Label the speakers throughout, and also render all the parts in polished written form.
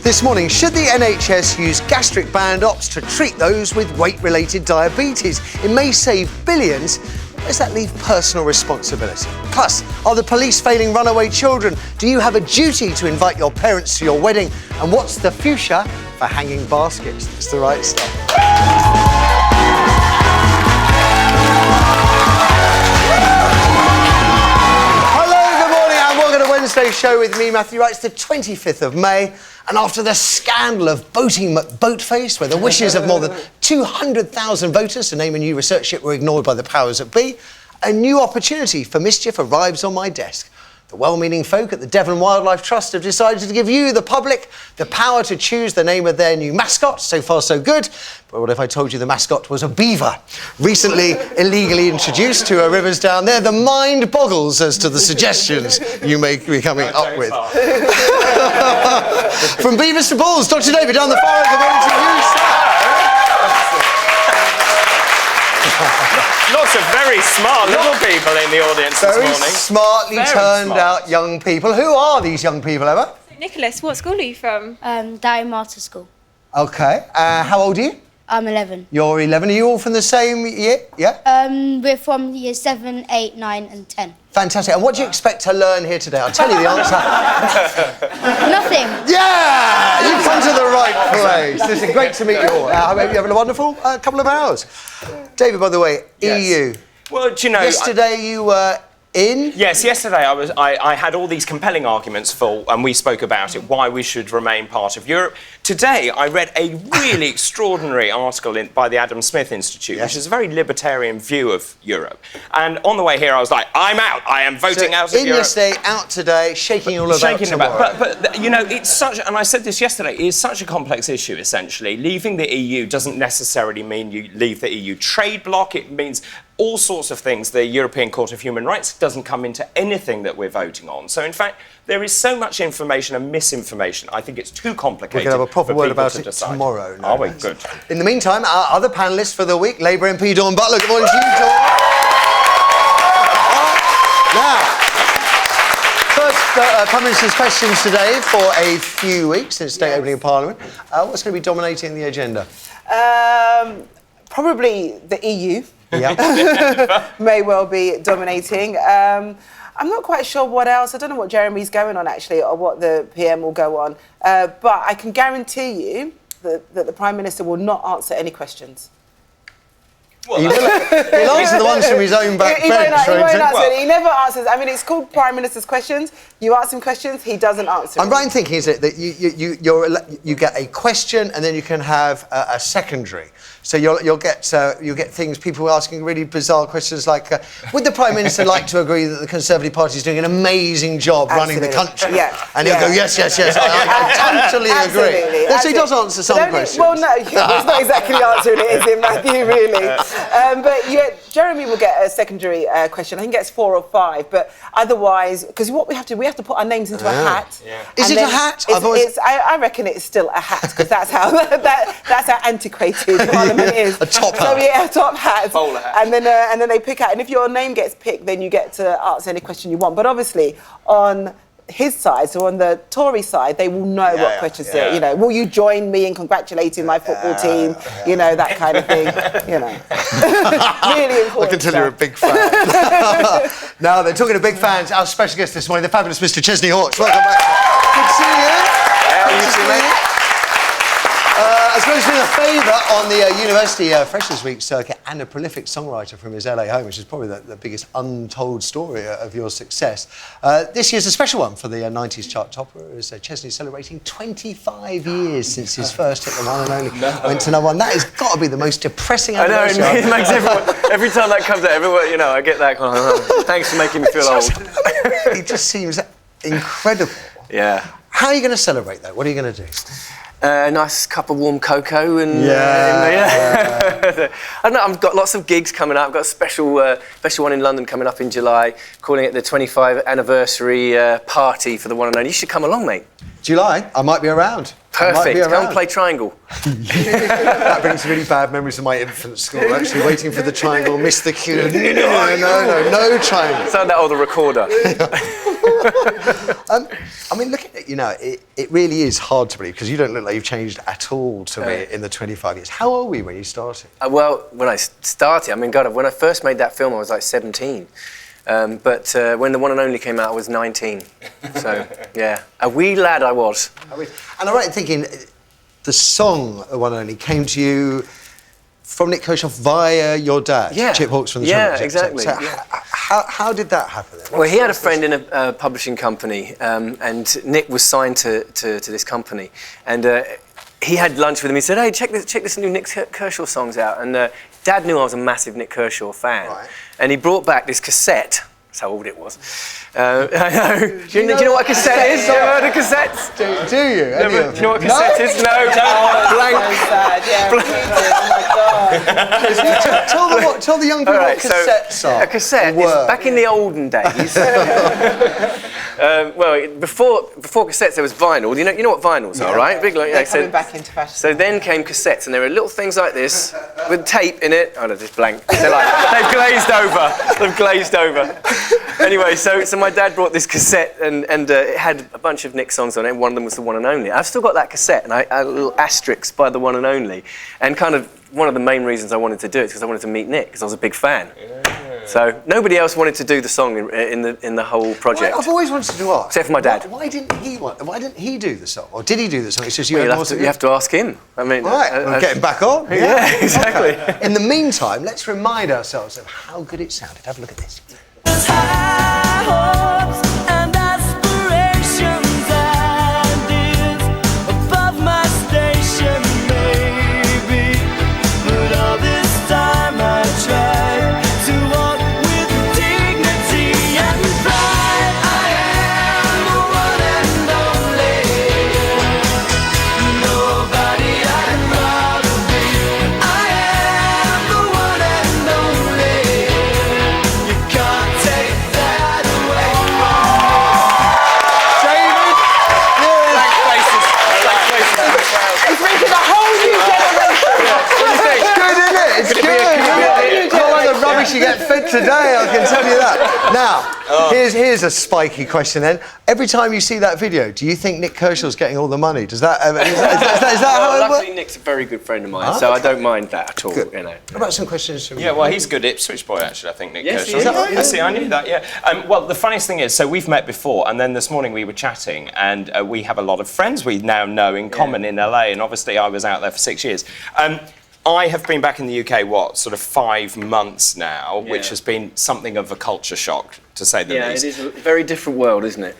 Speaker 1: This morning, should the NHS use gastric band ops to treat those with weight-related diabetes? It may save billions. Where does that leave personal responsibility? Plus, are the police failing runaway children? Do you have a duty to invite your parents to your wedding? And what's the future for hanging baskets? It's the right stuff. Wednesday show with me, Matthew Wright. It's the 25th of May, and after the scandal of boating McBoatface, where the wishes of more than 200,000 voters to name a new research ship were ignored by the powers that be, a new opportunity for mischief arrives on my desk. The well-meaning folk at the Devon Wildlife Trust have decided to give you, the public, the power to choose the name of their new mascot. So far, so good. But what if I told you the mascot was a beaver? Recently illegally introduced to our rivers down there. The mind boggles as to the suggestions you may be coming up with. From beavers to bulls, Dr. David down the far end. Good morning to you, sir.
Speaker 2: Lots of very smart little people in the audience this morning.
Speaker 1: Very smartly turned out young people. Who are these young people, Emma?
Speaker 3: Nicholas, what school are you from?
Speaker 4: Darry Martyr School.
Speaker 1: OK. How old are you?
Speaker 4: I'm 11.
Speaker 1: You're 11. Are you all from the same year? Yeah?
Speaker 4: We're from year 7, 8, 9 and 10.
Speaker 1: Fantastic. And what do you expect to learn here today? I'll tell you the answer.
Speaker 4: Nothing.
Speaker 1: Yeah! You've come to the right place. Listen, great to meet you all. I hope you're having a wonderful couple of hours. David, by the way,
Speaker 2: Yes.
Speaker 1: EU.
Speaker 2: Well, do you know...
Speaker 1: Yesterday you were in?
Speaker 2: Yes, yesterday I had all these compelling arguments for, and we spoke about it, why we should remain part of Europe. Today I read a really extraordinary article by the Adam Smith Institute, which is a very libertarian view of Europe. And on the way here I was like, I'm out. I am voting out of Europe.
Speaker 1: In yesterday, out today, shaking all about tomorrow.
Speaker 2: But you know, it's such, and I said this yesterday, it is such a complex issue, essentially. Leaving the EU doesn't necessarily mean you leave the EU trade bloc. It means all sorts of things. The European Court of Human Rights doesn't come into anything that we're voting on. So, in fact, there is so much information and misinformation. I think it's too complicated.
Speaker 1: We're going to have a proper word about it
Speaker 2: decide.
Speaker 1: tomorrow.
Speaker 2: Are we? Good.
Speaker 1: In the meantime, our other panellists for the week, Labour MP Dawn Butler. Good morning to you, Dawn. Now, first, Prime Minister's questions today for a few weeks since state opening of Parliament. What's going to be dominating the agenda?
Speaker 5: Probably the EU.
Speaker 1: Yeah.
Speaker 5: May well be dominating. I'm not quite sure what else. I don't know what Jeremy's going on, actually, or what the PM will go on. But I can guarantee you that the Prime Minister will not answer any questions.
Speaker 1: Well, he'll answer the ones from his own back bench.
Speaker 5: He won't answer it. He never answers. I mean, it's called Prime Minister's questions. You ask him questions, he doesn't answer.
Speaker 1: I'm right in thinking, is it, that you get a question and then you can have a secondary. So you'll get things, people asking really bizarre questions like, would the Prime Minister like to agree that the Conservative Party is doing an amazing job running the country?
Speaker 5: Yeah.
Speaker 1: And he'll go, yes, I totally agree. So he does answer some questions.
Speaker 5: Well, no, it's not exactly answering it, is it, Matthew, really? But yeah, Jeremy will get a secondary question. I think he gets 4 or 5, but otherwise, because what we have to put our names into a hat.
Speaker 1: Yeah. Is it a hat?
Speaker 5: I reckon it's still a hat, because that's how antiquated Parliament is.
Speaker 1: A top hat.
Speaker 5: So yeah, a top hat.
Speaker 2: Bowler hat.
Speaker 5: And then they pick out, and if your name gets picked, then you get to answer any question you want. But obviously, on his side, so on the Tory side, they will know what questions to, you know, will you join me in congratulating my football team? You know, that kind of thing, you know. Really important.
Speaker 1: I can tell you're a big fan. Now, they're talking to big fans. Our special guest this morning, the fabulous Mr. Chesney Hawkes. Welcome back. Good to see you.
Speaker 2: You too, mate.
Speaker 1: As well as being a favourite on the University Freshers' Week circuit and a prolific songwriter from his LA home, which is probably the biggest untold story of your success. This year's a special one for the 90s chart topper, as Chesney celebrating 25 years since his first hit, the one and only, went to #1. That has got to be the most depressing anniversary.
Speaker 6: I know, it makes everyone, every time that comes out, everyone, you know, I get that kind of, thanks for making me feel old.
Speaker 1: It just seems incredible.
Speaker 6: Yeah.
Speaker 1: How are you going to celebrate that? What are you going to do?
Speaker 6: Nice cup of warm cocoa and I don't know, I've got lots of gigs coming up. I've got a special one in London coming up in July, calling it the 25th anniversary party for the one and only. You should come along, mate.
Speaker 1: July, I might be around.
Speaker 6: Perfect. Come play triangle.
Speaker 1: That brings really bad memories of my infant school, actually, waiting for the triangle, missed the cue. No triangle.
Speaker 6: Sound that the recorder.
Speaker 1: I mean, looking at you now, it really is hard to believe, because you don't look like you've changed at all to me in the 25 years. How old were you when you started?
Speaker 6: Well, when I started, I mean, God, when I first made that film, I was like 17. But when The One and Only came out, I was 19. So, yeah, a wee lad I was.
Speaker 1: And I'm right in thinking the song The One and Only came to you from Nick Kershaw via your dad, Chip Hawkes from the
Speaker 6: Yeah,
Speaker 1: Trump.
Speaker 6: exactly.
Speaker 1: So how did that happen then?
Speaker 6: Well, he had a friend in a publishing company, and Nick was signed to this company. And he had lunch with him. He said, "Hey, check this new Nick Kershaw songs out." And Dad knew I was a massive Nick Kershaw fan.
Speaker 1: Right.
Speaker 6: And he brought back this cassette. That's how old it was. I know. Do you know what a cassette is? You ever heard of cassettes?
Speaker 1: Do you?
Speaker 6: Do you know what a cassette is? No. Blank.
Speaker 5: So sad. Yeah.
Speaker 1: Tell the young people what cassettes are.
Speaker 6: A cassette is back in the olden days. Well, before cassettes there was vinyl. You know what vinyls are, right? Big,
Speaker 5: They're coming back into fashion.
Speaker 6: So then came cassettes, and there were little things like this with tape in it. Oh no, just blank. They've glazed over. They've glazed over. Anyway, so my dad brought this cassette, and it had a bunch of Nick songs on it, and one of them was The One and Only. I've still got that cassette, and I had a little asterisk by The One and Only. And kind of one of the main reasons I wanted to do it is because I wanted to meet Nick, because I was a big fan. Yeah. So nobody else wanted to do the song in the whole project.
Speaker 1: I've always wanted to ask.
Speaker 6: Except for my dad.
Speaker 1: Why didn't he do the song? Or did he do the song? It's just
Speaker 6: you have to ask him. I mean,
Speaker 1: right, getting back on.
Speaker 6: Yeah, exactly.
Speaker 1: Okay. In the meantime, let's remind ourselves of how good it sounded. Have a look at this. You get fed today, I can tell you that. Now, here's a spiky question then. Every time you see that video, do you think Nick Kershaw's getting all the money? Is that how it works?
Speaker 6: Luckily, Nick's a very good friend of mine, so I don't mind that at all.
Speaker 1: Good.
Speaker 6: You know.
Speaker 1: What about some questions from you?
Speaker 2: Yeah, well, he's good Ipswich boy, actually, I think, Nick Kershaw.
Speaker 6: Yes,
Speaker 2: I knew that, yeah. Well, the funniest thing is, so we've met before, and then this morning we were chatting, and we have a lot of friends we now know in common in LA, and obviously I was out there for 6 years. I have been back in the UK, sort of 5 months now, which has been something of a culture shock, to say the least.
Speaker 6: Yeah, it is a very different world, isn't it?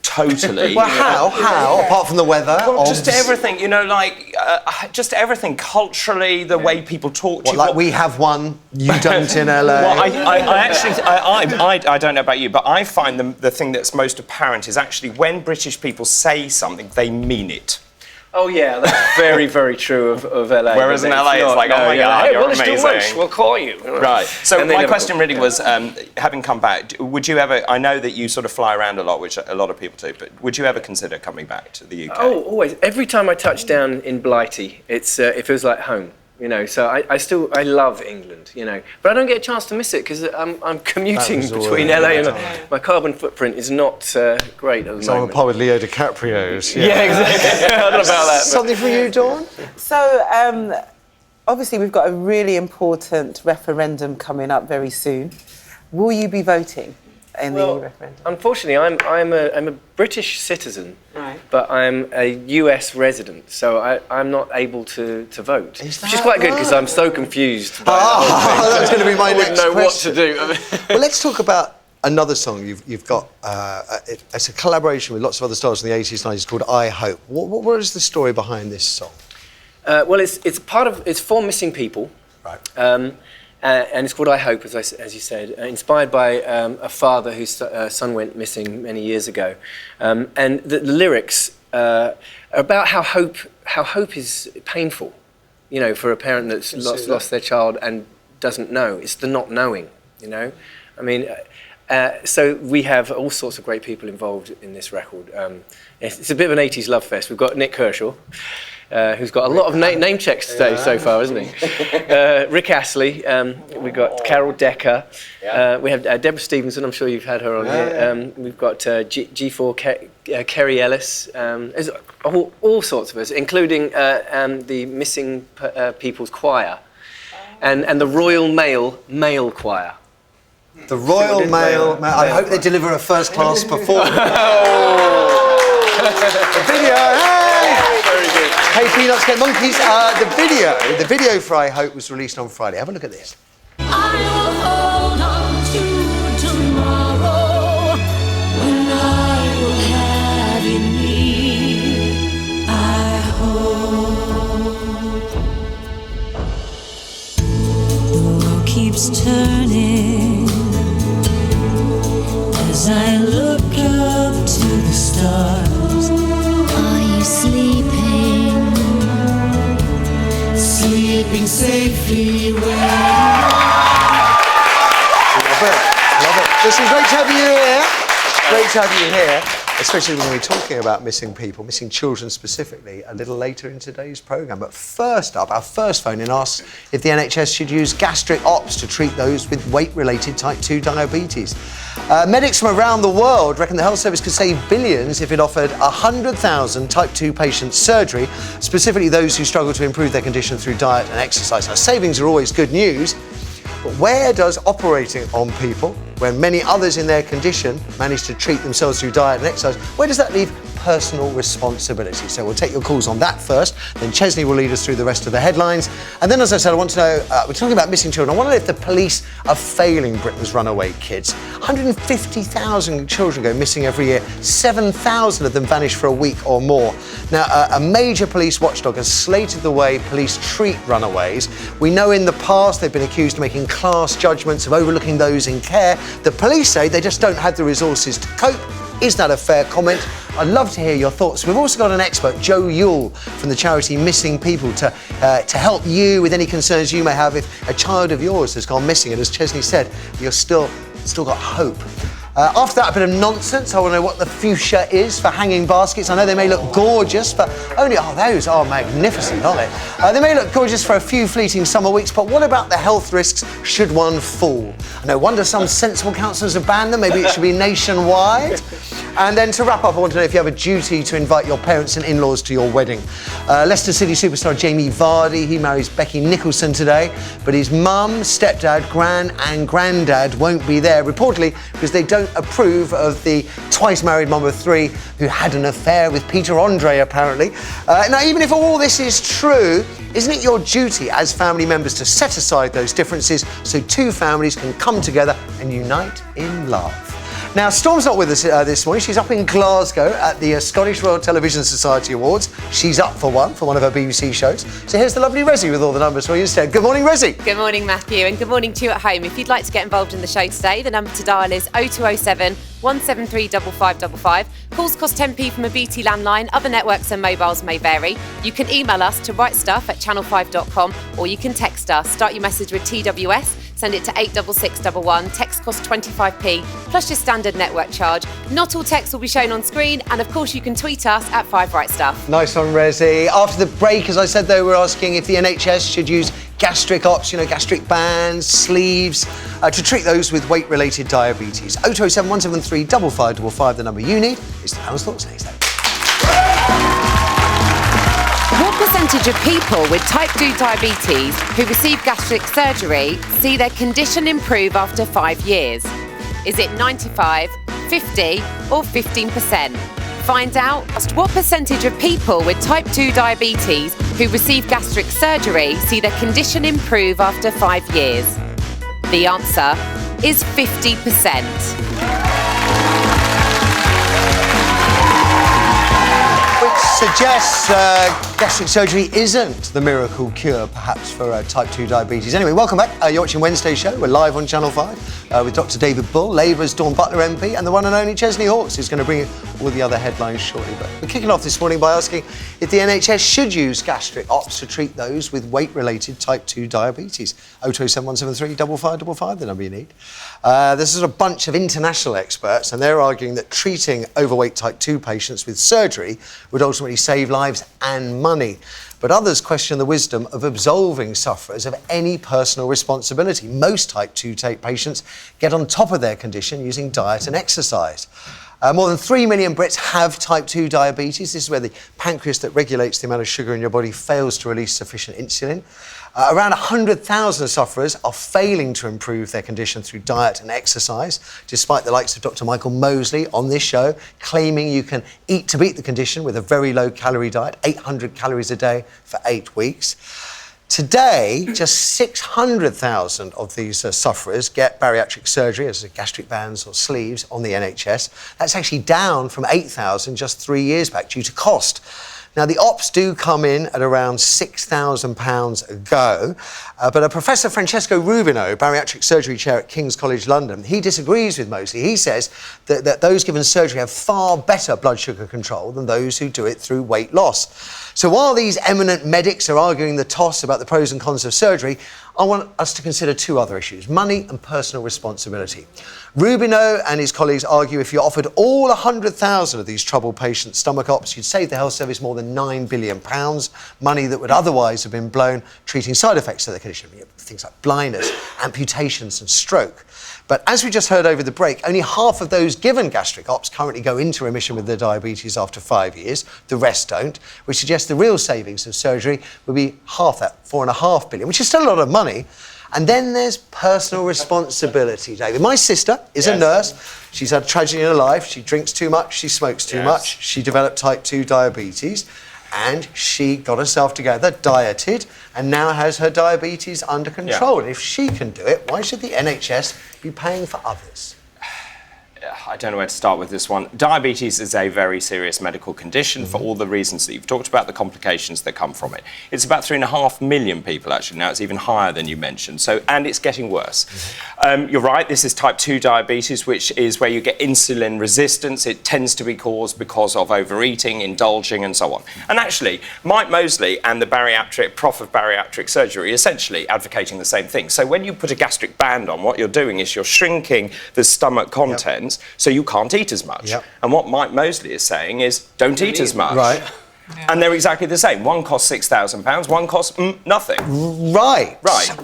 Speaker 2: Totally.
Speaker 1: Well, how? Apart from the weather?
Speaker 2: Well, just everything, just everything. Culturally, the way people talk to you.
Speaker 1: Like we have one, you don't in LA?
Speaker 2: Well, I don't know about you, but I find the thing that's most apparent is actually when British people say something, they mean it.
Speaker 6: Oh yeah, that's very, very true of LA.
Speaker 2: Whereas in LA, it's like, oh my God, you're amazing.
Speaker 6: We'll call you.
Speaker 2: Right. So my question really was, having come back, would you ever? I know that you sort of fly around a lot, which a lot of people do, but would you ever consider coming back to the UK?
Speaker 6: Oh, always. Every time I touch down in Blighty, it feels like home. So I love England, but I don't get a chance to miss it because I'm commuting between LA and my carbon footprint is not great at the moment.
Speaker 1: On a par with Leo DiCaprio's.
Speaker 6: Yeah, exactly. I don't know about that.
Speaker 1: Something for you, Dawn?
Speaker 5: So, obviously we've got a really important referendum coming up very soon. Will you be voting in the referendum?
Speaker 6: Unfortunately, I'm a British citizen,
Speaker 5: right,
Speaker 6: but I'm a US resident, so I'm not able to vote, which is quite good because I'm so confused.
Speaker 1: That's going to be my next question.
Speaker 6: I wouldn't know what to do.
Speaker 1: Well, let's talk about another song you've got. It's a collaboration with lots of other stars from the 80s, 90s called I Hope. What is the story behind this song?
Speaker 6: Well, it's for missing people.
Speaker 1: Right.
Speaker 6: And it's called I Hope, as you said, inspired by a father whose son went missing many years ago. And the lyrics are about how hope is painful, for a parent that's lost their child and doesn't know. It's the not knowing, I mean, So we have all sorts of great people involved in this record. It's a bit of an 80s love fest. We've got Nick Kershaw, who's got a lot of name checks today so far, hasn't he? Rick Astley, we've got Carol Decker, we have Deborah Stevenson, I'm sure you've had her on here. We've got G4 Kerry Ellis, there's all sorts of us, including the Missing People's Choir and the Royal Male Choir.
Speaker 1: The Royal Mail. I hope they deliver a first-class performance. The video, hey!
Speaker 6: Very good.
Speaker 1: Hey, Peanuts Get Monkeys. The video for I Hope was released on Friday. Have a look at this.
Speaker 7: I will hold on to tomorrow when I will have you near. I hope the world keeps turning as I look up to the stars. Are you sleeping? Sleeping safely where you are.
Speaker 1: Love it. Listen, great to have you here. Great to have you here, especially when we're talking about missing people, missing children specifically, a little later in today's programme. But first up, our first phone-in asks if the NHS should use gastric ops to treat those with weight-related type 2 diabetes. Medics from around the world reckon the health service could save billions if it offered 100,000 type 2 patients surgery, specifically those who struggle to improve their condition through diet and exercise. Now, savings are always good news, but where does operating on people, when many others in their condition manage to treat themselves through diet and exercise, where does that leave personal responsibility? So we'll take your calls on that first, then Chesney will lead us through the rest of the headlines. And then, as I said, I want to know, we're talking about missing children. I want to know if the police are failing Britain's runaway kids. 150,000 children go missing every year. 7,000 of them vanish for a week or more. Now, a major police watchdog has slated the way police treat runaways. We know in the past they've been accused of making class judgments, of overlooking those in care. The police say they just don't have the resources to cope. Is that a fair comment? I'd love to hear your thoughts. We've also got an expert, Joe Yule, from the charity Missing People, to help you with any concerns you may have if a child of yours has gone missing. And as Chesney said, you're still got hope. After that, a bit of nonsense. I want to know what the fuchsia is for hanging baskets. I know they may look gorgeous, but those are magnificent, aren't they? They may look gorgeous for a few fleeting summer weeks, but what about the health risks should one fall? No wonder some sensible councillors have banned them. Maybe it should be nationwide. And then to wrap up, I want to know if you have a duty to invite your parents and in-laws to your wedding. Leicester City superstar Jamie Vardy, he marries Becky Nicholson today, but his mum, stepdad, gran and granddad won't be there, reportedly because they don't approve of the twice-married mum of 3 who had an affair with Peter Andre, apparently. Now, even if all this is true, isn't it your duty as family members to set aside those differences so 2 families can come together and unite in love? Now, Storm's not with us this morning. She's up in Glasgow at the Scottish Royal Television Society Awards. She's up for one for one of her BBC shows. So here's the lovely Resi with all the numbers for you instead. Good morning, Resi.
Speaker 8: Good morning, Matthew, and good morning to you at home. If you'd like to get involved in the show today, the number to dial is 0207 173 5555. Calls cost 10p from a BT landline. Other networks and mobiles may vary. You can email us to wrightstuff@channel5.com, or you can text us. Start your message with TWS. Send it to 86611. Text costs 25p plus your standard network charge. Not all texts will be shown on screen, and of course you can tweet us at 5Wrightstuff.
Speaker 1: Nice one, Resi. After the break, as I said, though, we're asking if the NHS should use gastric ops, gastric bands, sleeves, to treat those with weight-related diabetes. 0207 173 5555, the number you need. It's the Panel's Thoughts next.
Speaker 8: What percentage of people with type 2 diabetes who receive gastric surgery see their condition improve after 5 years? Is it 95, 50 or 15%? Find out what percentage of people with type 2 diabetes who receive gastric surgery see their condition improve after 5 years. The answer is 50%.
Speaker 1: Which suggests gastric surgery isn't the miracle cure, perhaps, for type 2 diabetes. Anyway, welcome back. You're watching Wednesday's show. We're live on Channel 5 with Dr. David Bull, Labour's Dawn Butler MP, and the one and only Chesney Hawkes, who's going to bring you all the other headlines shortly. But we're kicking off this morning by asking if the NHS should use gastric ops to treat those with weight-related type 2 diabetes. 027 555, the number you need. This is a bunch of international experts, and they're arguing that treating overweight type 2 patients with surgery would ultimately save lives and money. But others question the wisdom of absolving sufferers of any personal responsibility. Most type 2 patients get on top of their condition using diet and exercise. More than 3 million Brits have type 2 diabetes. This is where the pancreas that regulates the amount of sugar in your body fails to release sufficient insulin. Around 100,000 sufferers are failing to improve their condition through diet and exercise, despite the likes of Dr. Michael Mosley on this show claiming you can eat to beat the condition with a very low-calorie diet, 800 calories a day for 8 weeks. Today, just 600,000 of these sufferers get bariatric surgery, as gastric bands or sleeves, on the NHS. That's actually down from 8,000 just 3 years back due to cost. Now, the ops do come in at around £6,000 a go, but Professor Francesco Rubino, bariatric surgery chair at King's College London, he disagrees with Mosley. He says that those given surgery have far better blood sugar control than those who do it through weight loss. So while these eminent medics are arguing the toss about the pros and cons of surgery, I want us to consider two other issues: money and personal responsibility. Rubino and his colleagues argue if you offered all 100,000 of these troubled patients stomach ops, you'd save the health service more than £9 billion, money that would otherwise have been blown treating side effects of the condition, things like blindness, amputations and stroke. But as we just heard over the break, only half of those given gastric ops currently go into remission with their diabetes after 5 years. The rest don't, which suggests the real savings of surgery would be half that, £4.5 billion, which is still a lot of money. And then there's personal responsibility, David. My sister is a nurse. She's had a tragedy in her life. She drinks too much. She smokes too much. She developed type 2 diabetes. And she got herself together, dieted, and now has her diabetes under control. And if she can do it, why should the NHS be paying for others?
Speaker 2: I don't know where to start with this one. Diabetes is a very serious medical condition for all the reasons that you've talked about, the complications that come from it. It's about 3.5 million people, actually. Now it's even higher than you mentioned. So, and it's getting worse. You're right, this is type 2 diabetes, which is where you get insulin resistance. It tends to be caused because of overeating, indulging, and so on. And actually, Mike Mosley and the prof of bariatric surgery are essentially advocating the same thing. So when you put a gastric band on, what you're doing is you're shrinking the stomach contents, so you can't eat as much. And what Mike Mosley is saying is, don't eat as much.
Speaker 1: Right.
Speaker 2: And they're exactly the same. One costs £6,000, one costs nothing.
Speaker 1: Right.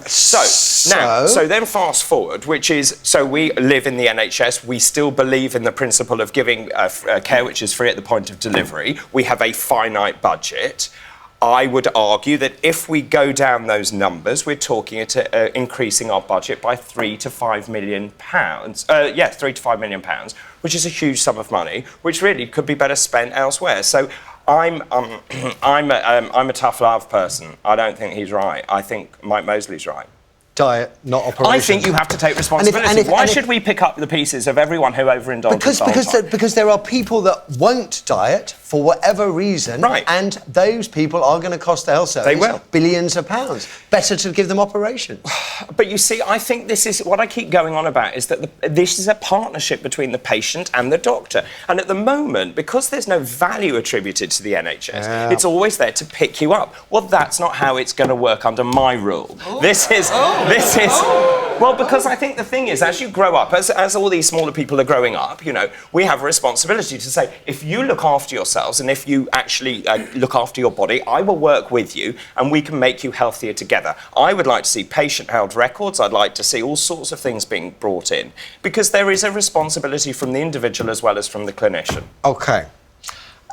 Speaker 2: So then fast forward, which is, so we live in the NHS, we still believe in the principle of giving care which is free at the point of delivery. We have a finite budget. I would argue that if we go down those numbers, we're talking at increasing our budget by £3 to £5 million. £3 to £5 million, which is a huge sum of money, which really could be better spent elsewhere. So I'm a tough love person. I don't think he's right. I think Mike Mosley's right.
Speaker 1: Diet, not operation.
Speaker 2: I think you have to take responsibility. Why should we pick up the pieces of everyone who overindulges?
Speaker 1: Because there are people that won't diet for whatever reason, and those people are going to cost the health service billions of pounds. Better to give them operations.
Speaker 2: But you see, I think this is what I keep going on about, is that this is a partnership between the patient and the doctor. And at the moment, because there's no value attributed to the NHS, it's always there to pick you up. Well, that's not how it's going to work under my rule. Well, because I think the thing is, as you grow up, as all these smaller people are growing up, you know, we have a responsibility to say, if you look after yourselves and if you actually look after your body, I will work with you and we can make you healthier together. I would like to see patient-held records. I'd like to see all sorts of things being brought in, because there is a responsibility from the individual as well as from the clinician.
Speaker 1: OK.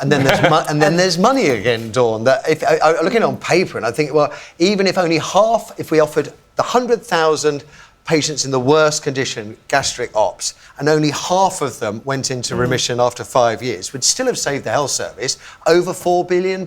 Speaker 1: And then there's money again, Dawn. That if I look at it on paper and I think, well, even if only half, if we offered the 100,000 patients in the worst condition, gastric ops, and only half of them went into remission after 5 years, would still have saved the health service over £4 billion.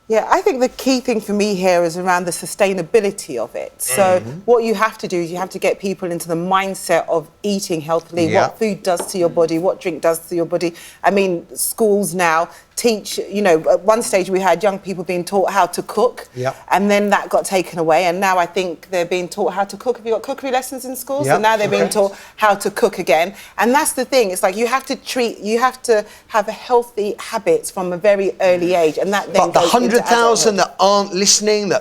Speaker 5: Yeah, I think the key thing for me here is around the sustainability of it. So what you have to do is you have to get people into the mindset of eating healthily, what food does to your body, what drink does to your body. I mean, schools now teach, you know, at one stage we had young people being taught how to cook, and then that got taken away, and now I think they're being taught how to cook. Have you got cookery lessons in schools? So now they're being taught how to cook again. And that's the thing, it's like you have to have a healthy habits from a very early age, and that then
Speaker 1: But the
Speaker 5: goes into
Speaker 1: 100,000
Speaker 5: adulthood.
Speaker 1: that aren't listening,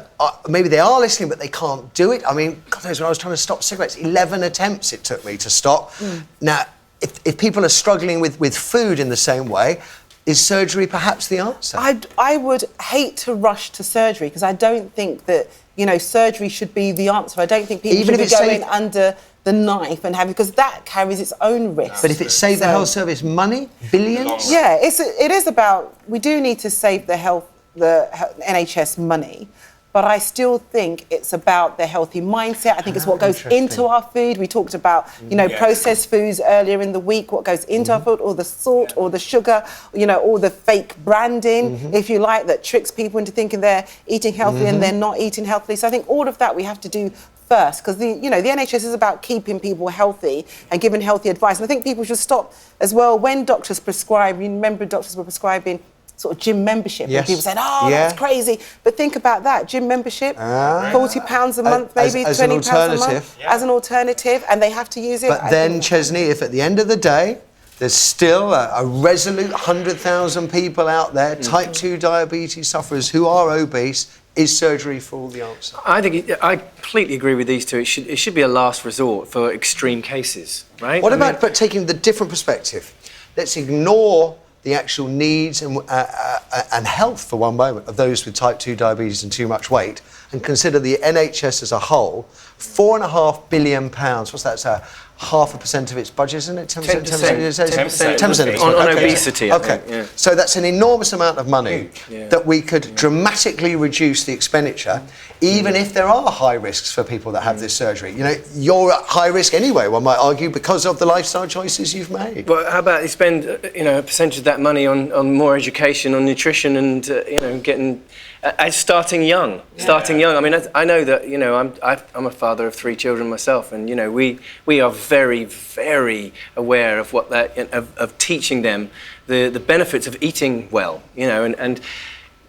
Speaker 1: maybe they are listening but they can't do it. I mean, God knows, when I was trying to stop cigarettes, 11 attempts it took me to stop. Now, if people are struggling with food in the same way, is surgery perhaps the answer?
Speaker 5: I would hate to rush to surgery because I don't think that, you know, surgery should be the answer. I don't think people
Speaker 1: Even
Speaker 5: should
Speaker 1: if
Speaker 5: be
Speaker 1: it
Speaker 5: going
Speaker 1: saved-
Speaker 5: under the knife and having, because that carries its own risk.
Speaker 1: But if it saved the health service money, billions?
Speaker 5: Yeah, it is about, we do need to save the NHS money, but I still think it's about the healthy mindset. I think it's what goes into our food. We talked about, you know, processed foods earlier in the week, what goes into our food, all the salt, all the sugar, you know, all the fake branding, if you like, that tricks people into thinking they're eating healthy and they're not eating healthily. So I think all of that we have to do first, because the NHS is about keeping people healthy and giving healthy advice. And I think people should stop as well when doctors prescribe. You remember doctors were prescribing sort of gym membership, and people said, "Oh, that's crazy." But think about that: gym membership, £40 a month, maybe
Speaker 1: as
Speaker 5: £20
Speaker 1: an alternative.
Speaker 5: a month, as an alternative, and they have to use it.
Speaker 1: But then, Chesney, if at the end of the day there's still a resolute 100,000 people out there, type 2 diabetes sufferers who are obese, is surgery for all the answer?
Speaker 6: I completely agree with these two. It should be a last resort for extreme cases, right?
Speaker 1: What about but taking the different perspective? Let's ignore the actual needs and health for one moment of those with type 2 diabetes and too much weight, and consider the NHS as a whole. £4.5 billion. What's that? It's 0.5% of its budget, isn't it?
Speaker 6: 10%.
Speaker 1: 10%
Speaker 6: On obesity, I
Speaker 1: Okay.
Speaker 6: think, yeah.
Speaker 1: So that's an enormous amount of money that we could dramatically reduce the expenditure, even if there are high risks for people that have this surgery. You know, you're at high risk anyway, one might argue, because of the lifestyle choices you've made.
Speaker 6: Well, how about you spend, you know, a percentage of that money on more education, on nutrition, and you know, getting starting young. I mean, I know that, you know, I'm a father of 3 children myself, and you know, we are very, very aware of what that of teaching them the benefits of eating well, you know, and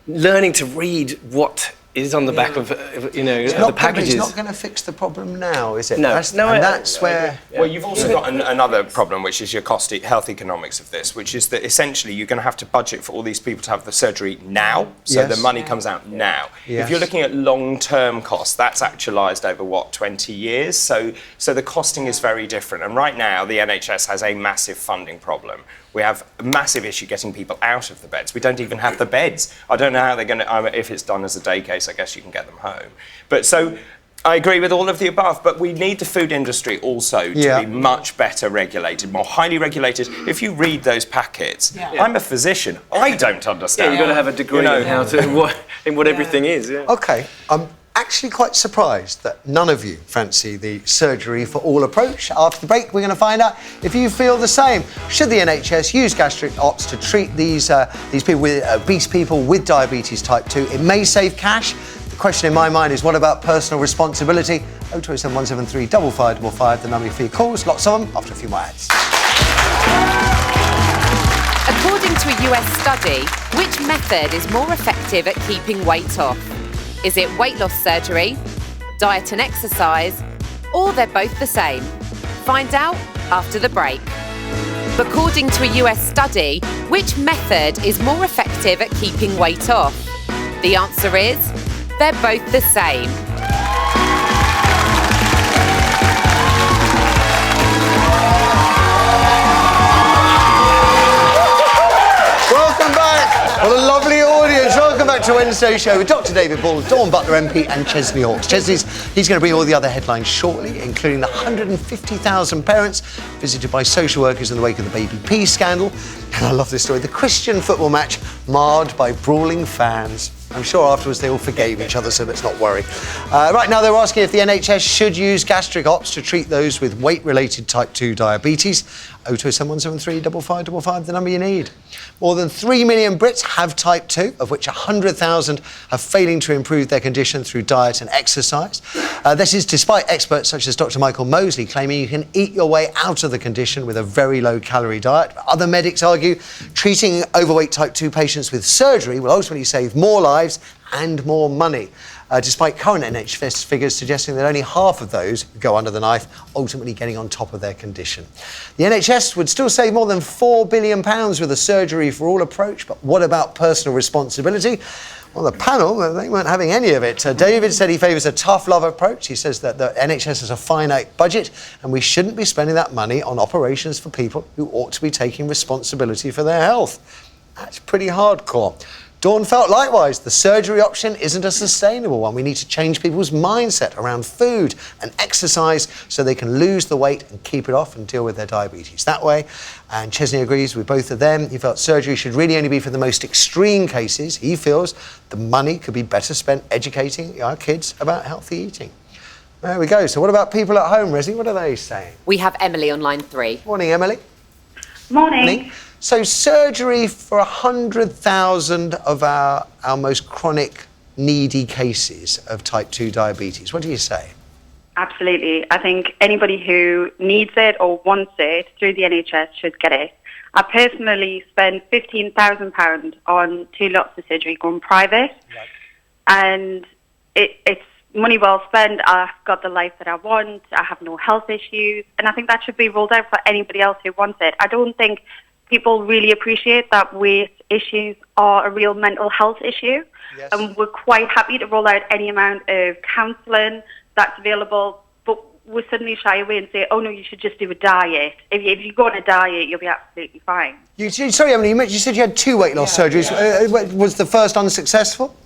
Speaker 6: learning to read what is on the back of you know, the packages.
Speaker 1: It's not going to fix the problem now, is it?
Speaker 6: No,
Speaker 1: that's where.
Speaker 2: Well, you've also got another problem, which is your health economics of this, which is that essentially you're going to have to budget for all these people to have the surgery now, so the money comes out now. If you're looking at long-term costs, that's actualised over 20 years. So the costing is very different. And right now, the NHS has a massive funding problem. We have a massive issue getting people out of the beds. We don't even have the beds. I don't know how they're going to, if it's done as a day case, I guess you can get them home. But so I agree with all of the above, but we need the food industry also to be much better regulated, more highly regulated. If you read those packets, I'm a physician. I don't understand.
Speaker 6: Yeah, you've got to have a degree in what everything is. Yeah.
Speaker 1: Okay, I'm actually quite surprised that none of you fancy the surgery for all approach. After the break, we're going to find out if you feel the same. Should the NHS use gastric ops to treat these people with obese people with diabetes type 2? It may save cash. The question in my mind is, what about personal responsibility? 0207 173 5555, the number for your calls. Lots of them after a few more ads.
Speaker 8: According to a US study, which method is more effective at keeping weight off? Is it weight loss surgery, diet and exercise, or they're both the same? Find out after the break. According to a US study, which method is more effective at keeping weight off? The answer is, they're both the same.
Speaker 1: Welcome back. What a lovely audience. Welcome back to Wednesday's show with Dr. David Ball, Dawn Butler MP and Chesney Hawkes. He's going to bring all the other headlines shortly, including the 150,000 parents visited by social workers in the wake of the Baby P scandal. And I love this story. The Christian football match marred by brawling fans. I'm sure afterwards they all forgave each other, so let's not worry. Right now, they're asking if the NHS should use gastric ops to treat those with weight-related type 2 diabetes. 027 173 5555, the number you need. More than 3 million Brits have type 2, of which 100,000 are failing to improve their condition through diet and exercise. This is despite experts such as Dr. Michael Mosley claiming you can eat your way out of the condition with a very low-calorie diet. Other medics argue treating overweight type 2 patients with surgery will ultimately save more lives and more money. Despite current NHS figures suggesting that only half of those who go under the knife ultimately getting on top of their condition. The NHS would still save more than £4 billion with a surgery for all approach, but what about personal responsibility? Well, the panel, they weren't having any of it. David said he favours a tough love approach. He says that the NHS has a finite budget and we shouldn't be spending that money on operations for people who ought to be taking responsibility for their health. That's pretty hardcore. Dawn felt likewise. The surgery option isn't a sustainable one. We need to change people's mindset around food and exercise so they can lose the weight and keep it off and deal with their diabetes that way. And Chesney agrees with both of them. He felt surgery should really only be for the most extreme cases. He feels the money could be better spent educating our kids about healthy eating. There we go. So what about people at home, Resi? What are they saying?
Speaker 8: We have Emily on line 3.
Speaker 1: Morning, Emily.
Speaker 9: Morning.
Speaker 1: So surgery for 100,000 of our most chronic, needy cases of type 2 diabetes. What do you say?
Speaker 9: Absolutely. I think anybody who needs it or wants it through the NHS should get it. I personally spent £15,000 on 2 lots of surgery going private. Right. And it's money well spent. I've got the life that I want. I have no health issues. And I think that should be rolled out for anybody else who wants it. I don't think people really appreciate that weight issues are a real mental health issue. Yes. And we're quite happy to roll out any amount of counselling that's available, but we suddenly shy away and say, oh no, you should just do a diet. If you go on a diet, you'll be absolutely fine.
Speaker 1: Sorry, Emily, you said you had 2 weight loss surgeries. Was the first unsuccessful?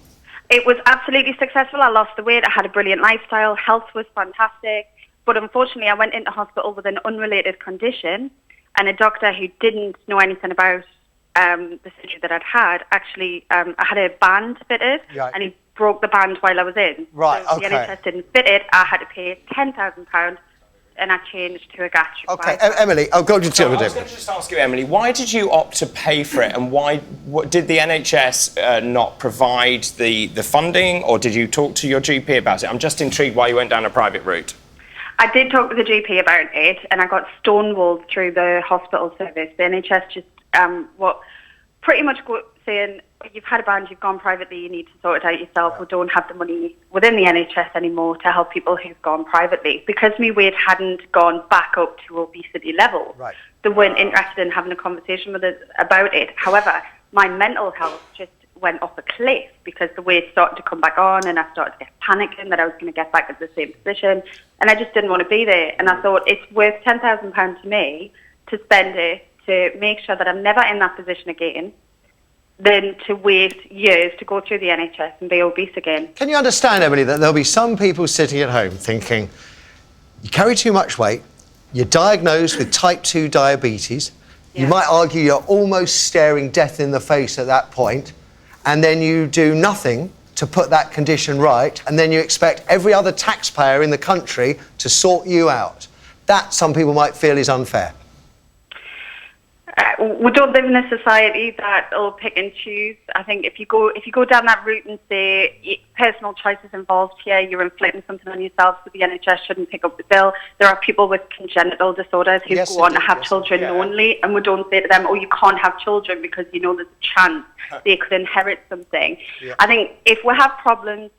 Speaker 9: It was absolutely successful. I lost the weight. I had a brilliant lifestyle. Health was fantastic. But unfortunately, I went into hospital with an unrelated condition, and a doctor who didn't know anything about the surgery that I'd had, actually, I had a band fitted, and he broke the band while I was in.
Speaker 1: Right,
Speaker 9: so the NHS didn't fit it. I had to pay £10,000, and I changed to a gastric bypass.
Speaker 1: Emily, I'll go to
Speaker 2: I was going to just ask you, Emily, why did you opt to pay for it, and did the NHS not provide the funding, or did you talk to your GP about it? I'm just intrigued why you went down a private route.
Speaker 9: I did talk to the GP about it, and I got stonewalled through the hospital service. The NHS just pretty much saying, you've had a band, you've gone privately, you need to sort it out yourself. We don't have the money within the NHS anymore to help people who've gone privately. Because my weight hadn't gone back up to obesity level, they weren't interested in having a conversation with us about it. However, my mental health just went off a cliff because the weight started to come back on, and I started to get panicking that I was going to get back at the same position, and I just didn't want to be there. And I thought it's worth £10,000 to me to spend it to make sure that I'm never in that position again, than to wait years to go through the NHS and be obese again.
Speaker 1: Can you understand, Emily, that there'll be some people sitting at home thinking, you carry too much weight, you're diagnosed with type 2 diabetes, you might argue you're almost staring death in the face at that point, and then you do nothing to put that condition right, and then you expect every other taxpayer in the country to sort you out. That, some people might feel, is unfair.
Speaker 9: We don't live in a society that will pick and choose. I think if you go down that route and say personal choices involved here, you're inflicting something on yourself, so the NHS shouldn't pick up the bill. There are people with congenital disorders who go on to have children knowingly, and we don't say to them, oh, you can't have children because you know there's a chance they could inherit something. I think if we have problems,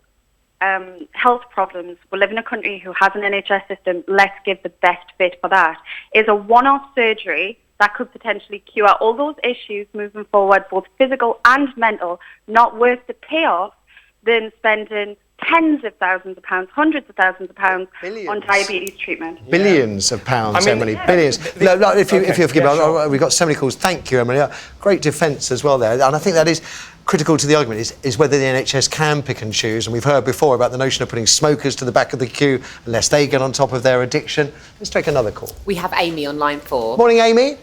Speaker 9: health problems, we live in a country who has an NHS system, let's give the best fit for that. Is a one-off surgery that could potentially cure all those issues moving forward, both physical and mental, not worth the payoff than spending tens of thousands of pounds, hundreds of thousands of pounds on diabetes treatment.
Speaker 1: Billions of pounds, Emily, billions. If you forgive me, we've got so many calls. Thank you, Emily. Great defence as well there. And I think that is critical to the argument, is whether the NHS can pick and choose. And we've heard before about the notion of putting smokers to the back of the queue unless they get on top of their addiction. Let's take another call.
Speaker 8: We have Amy on line 4.
Speaker 1: Morning, Amy.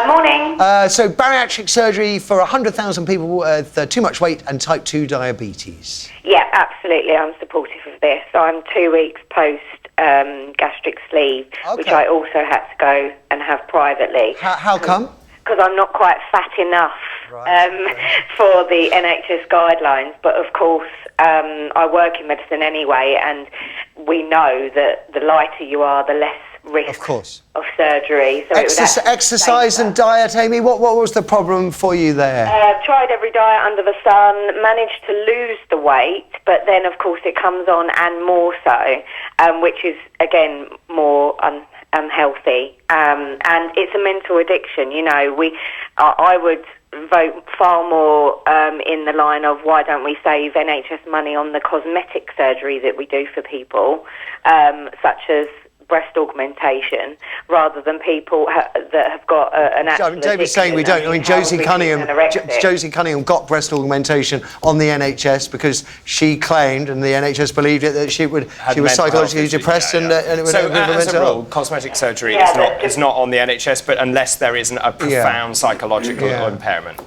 Speaker 10: Morning.
Speaker 1: So bariatric surgery for 100,000 people with too much weight and type 2 diabetes.
Speaker 10: Yeah, absolutely. I'm supportive of this. I'm 2 weeks post gastric sleeve, which
Speaker 1: Okay.
Speaker 10: I also had to go and have privately.
Speaker 1: How come?
Speaker 10: Because I'm not quite fat enough for the NHS guidelines. But of course, I work in medicine anyway, and we know that the lighter you are, the less risk of surgery. So
Speaker 1: Exercise and diet, Amy. What was the problem for you there?
Speaker 10: Tried every diet under the sun, managed to lose the weight, but then of course it comes on and more so, which is again more unhealthy. And it's a mental addiction. You know, I would vote far more in the line of why don't we save NHS money on the cosmetic surgery that we do for people, such as breast augmentation, rather than people that have got an actual
Speaker 1: David's saying we don't. I mean, Josie Cunningham got breast augmentation on the NHS because she claimed, and the NHS believed it, that she was psychologically depressed and it would
Speaker 2: so as a rule, cosmetic surgery is not on the NHS, but unless there isn't a profound psychological impairment.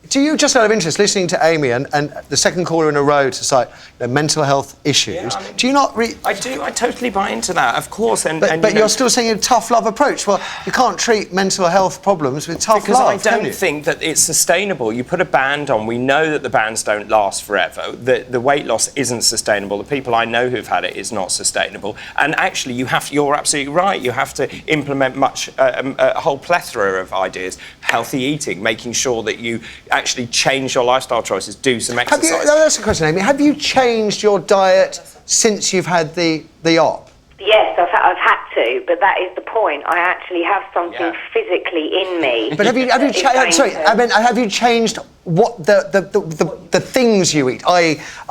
Speaker 1: Do you, just out of interest, listening to Amy and the second caller in a row to cite mental health issues, do you not...
Speaker 2: I do. I totally buy into that, of course.
Speaker 1: But you're still saying a tough love approach. Well, you can't treat mental health problems with tough love,
Speaker 2: Because I don't think that it's sustainable. You put a band on, we know that the bands don't last forever. The weight loss isn't sustainable. The people I know who've had it is not sustainable. And actually, you're absolutely right. You have to implement a whole plethora of ideas. Healthy eating, making sure that you actually change your lifestyle choices, do some exercise.
Speaker 1: That's a question, Amy. Have you changed your diet since you've had the op?
Speaker 10: Yes, I've had to, but that is the point. I actually have something physically in me.
Speaker 1: But have you changed what the things you eat?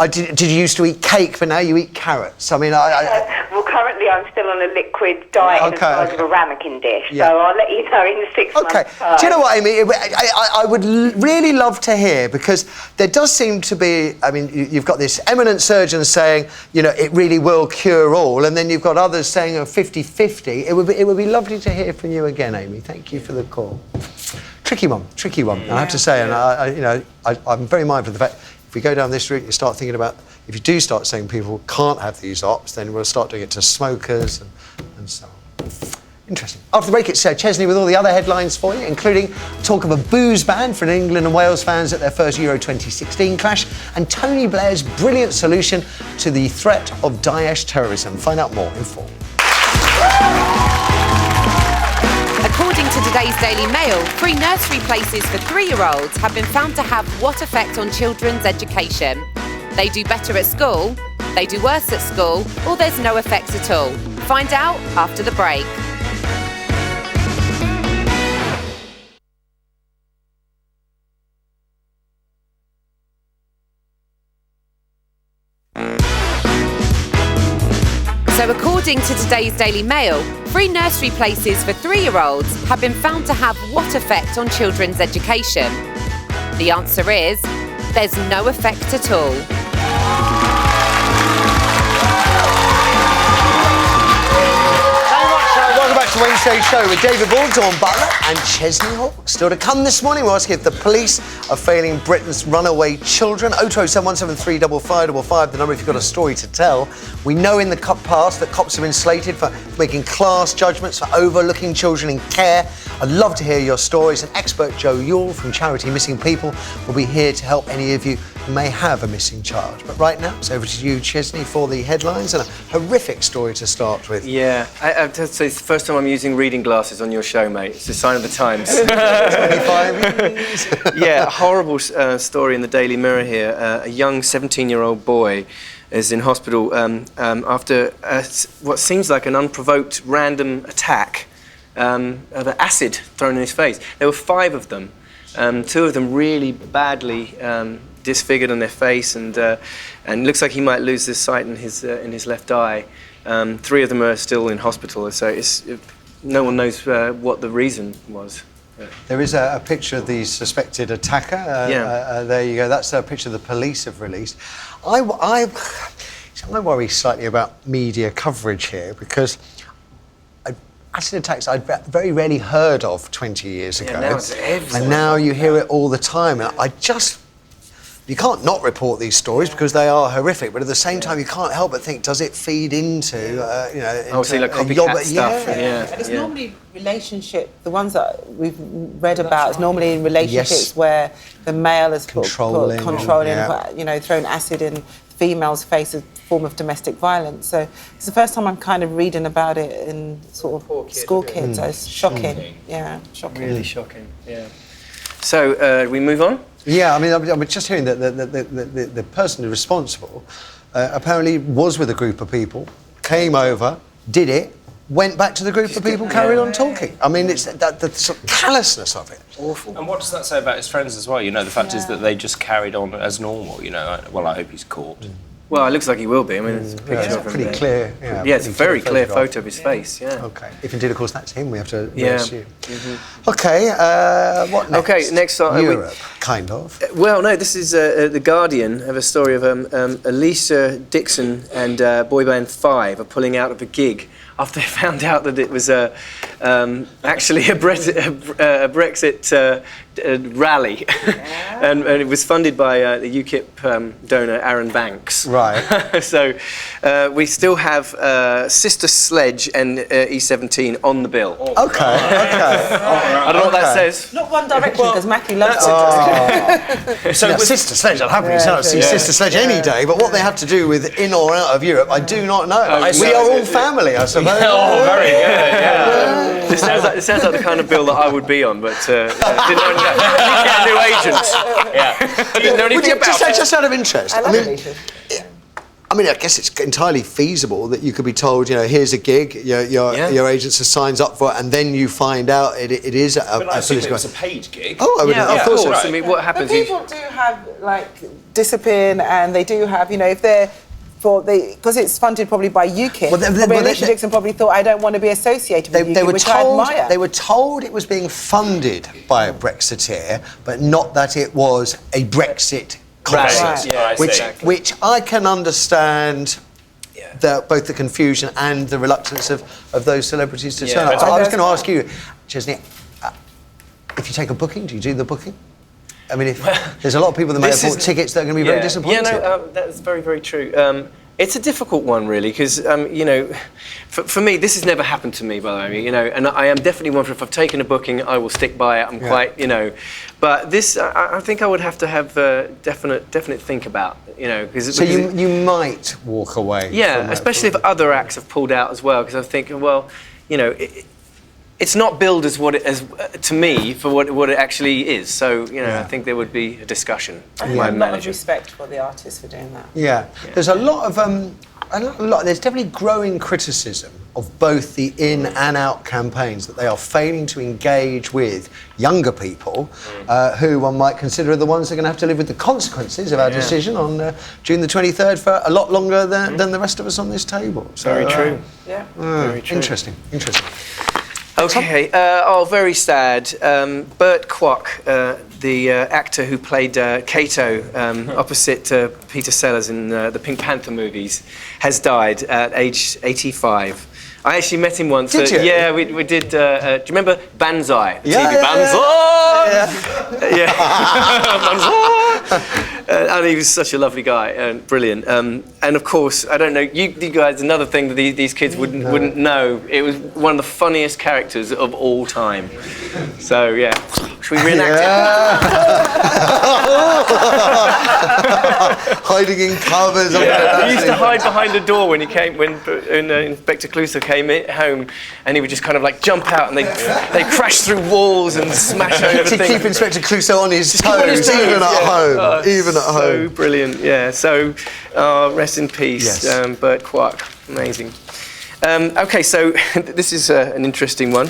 Speaker 1: Did you used to eat cake, but now you eat carrots? I mean,
Speaker 10: well, currently I'm still on a liquid diet the size of a ramekin dish, so I'll let you know in 6 months' time.
Speaker 1: Do you know what, Amy? I would really love to hear, because there does seem to be, I mean, you've got this eminent surgeon saying, you know, it really will cure all, and then you've got others saying 50-50. It would be lovely to hear from you again, Amy. Thank you for the call. Tricky one. I have to say, and I'm very mindful of the fact, if we go down this route, you start thinking about, if you do start saying people can't have these ops, then we'll start doing it to smokers and so on. Interesting. After the break, it's Chesney with all the other headlines for you, including talk of a booze ban for England and Wales fans at their first Euro 2016 clash, and Tony Blair's brilliant solution to the threat of Daesh terrorism. Find out more in 4.
Speaker 8: According to today's Daily Mail, free nursery places for 3-year-olds have been found to have what effect on children's education? They do better at school, they do worse at school, or there's no effect at all? Find out after the break. So according to today's Daily Mail, free nursery places for 3-year-olds have been found to have what effect on children's education? The answer is, there's no effect at all.
Speaker 1: Welcome back to Wednesday's show with David Ball, Dawn Butler and Chesney Hawk. Still to come this morning, we'll ask if the police are failing Britain's runaway children. 0207 173 5555, the number if you've got a story to tell. We know in the past that cops have been slated for making class judgments for overlooking children in care. I'd love to hear your stories. And expert Joe Yule from charity Missing People will be here to help any of you who may have a missing child. But right now, it's over to you, Chesney, for the headlines and a horrific story to start with.
Speaker 6: Yeah, I have to say, it's the first time I'm using reading glasses on your show, mate. It's a sign of the times.
Speaker 1: 25
Speaker 6: Yeah, a horrible story in the Daily Mirror here. A young 17-year-old boy is in hospital after what seems like an unprovoked random attack of acid thrown in his face. There were 5 of them. 2 of them really badly disfigured on their face, and looks like he might lose his sight in his left eye. 3 of them are still in hospital, so no one knows what the reason was.
Speaker 1: There is a picture of the suspected attacker. There you go. That's a picture the police have released. I worry slightly about media coverage here, because acid attacks I'd very rarely heard of 20 years ago.
Speaker 6: Now it's everywhere.
Speaker 1: And now you hear it all the time. And you can't not report these stories because they are horrific, but at the same time, you can't help but think, does it feed into,
Speaker 6: obviously, like copycat stuff.
Speaker 5: And it's normally the ones that we've read about, it's normally in relationships where the male is controlling, throwing acid in female's face, a form of domestic violence. So it's the first time I'm kind of reading about it in sort of school kids. So it's shocking. Yeah, shocking.
Speaker 6: Really shocking, yeah. So, we move on?
Speaker 1: Yeah, I mean, I'm just hearing that the person responsible apparently was with a group of people, came over, did it, went back to the group of people, carried on talking. I mean, it's the sort of callousness of it.
Speaker 6: Awful.
Speaker 2: And what does that say about his friends as well? You know, the fact is that they just carried on as normal, you know. Well, I hope he's caught.
Speaker 6: Well, it looks like he will be. I mean, it's a picture
Speaker 1: it's
Speaker 6: of him
Speaker 1: pretty
Speaker 6: there.
Speaker 1: clear.
Speaker 6: Yeah, it's a very clear photo of his face, yeah.
Speaker 1: OK. If indeed, of course, that's him, we have to
Speaker 6: Yeah.
Speaker 1: assume. OK, what next?
Speaker 6: OK, next...
Speaker 1: Europe, kind of.
Speaker 6: Well, no, this is The Guardian have a story of Alicia Dixon and boy band 5 are pulling out of a gig after they found out that it was actually a Brexit rally. and it was funded by the UKIP donor Aaron Banks.
Speaker 1: Right.
Speaker 6: So we still have Sister Sledge and E17 on the bill.
Speaker 1: OK.
Speaker 6: I don't know what that says.
Speaker 5: Not One Direction, because Matthew loves it.
Speaker 1: So Sister Sledge, I'd happily see Sister Sledge any day, but what they have to do with in or out of Europe, I do not know. We are all family, I suppose.
Speaker 2: Oh, very good, yeah.
Speaker 6: It sounds like the kind of bill that I would be on, but didn't know get a new agent.
Speaker 2: Yeah.
Speaker 6: Didn't know anything about it.
Speaker 1: Just out of interest, I mean, I guess it's entirely feasible that you could be told, you know, here's a gig, your agent signs up for it, and then you find out it is a political...
Speaker 2: It's a paid gig.
Speaker 1: Oh, I would,
Speaker 6: of course. Right. I mean, what happens?
Speaker 5: But people do have like discipline, and they do have, you know, if they're because it's funded probably by UKIP. Alicia Dixon probably thought, I don't want to be associated with UKIP, which I admire.
Speaker 1: They were told it was being funded by a Brexiteer, but not that it was a Brexit concert, which I can understand. Both the confusion and the reluctance of those celebrities to turn up. So I was going to ask you, Chesney, if you take a booking, do you do the booking? I mean, there's a lot of people that may have bought tickets that are going to be very disappointed.
Speaker 6: Yeah, no, that's very, very true. It's a difficult one, really, because, you know, for me, this has never happened to me, by the way, you know, and I am definitely one for, if I've taken a booking, I will stick by it. I'm quite, you know, but this, I think I would have to have definite think about, you know.
Speaker 1: So you might walk away.
Speaker 6: Yeah, especially if other acts have pulled out as well, because I'm thinking, well, you know, it's not billed as to me for what it actually is. So you know, I think there would be a discussion.
Speaker 5: I have a lot of respect for the artists for doing that.
Speaker 1: Yeah, there's a lot of there's definitely growing criticism of both the in and out campaigns, that they are failing to engage with younger people who one might consider are the ones that are going to have to live with the consequences of our decision on June the 23rd for a lot longer than the rest of us on this table. So,
Speaker 6: very true.
Speaker 1: Very true. Interesting.
Speaker 6: Okay, very sad. Bert Kwok, the actor who played Kato opposite Peter Sellers in the Pink Panther movies, has died at age 85. I actually met him once.
Speaker 1: Did you?
Speaker 6: Yeah, we did. Do you remember Banzai?
Speaker 1: Yeah,
Speaker 6: TV Banzai!
Speaker 1: Yeah.
Speaker 6: Banzai! And he was such a lovely guy and brilliant. And of course, I don't know, you guys, another thing that these kids wouldn't know, it was one of the funniest characters of all time. So, yeah. Should we reenact it?
Speaker 1: Hiding in covers.
Speaker 6: He used to hide behind a door when Inspector Clouseau came home, and he would just kind of like jump out, and they crash through walls and smash over
Speaker 1: to
Speaker 6: things.
Speaker 1: keep Inspector Clouseau on his toes, even at home. Even at home.
Speaker 6: So brilliant, yeah. So rest in peace, Bert Kwok. Amazing. Okay, so this is an interesting one.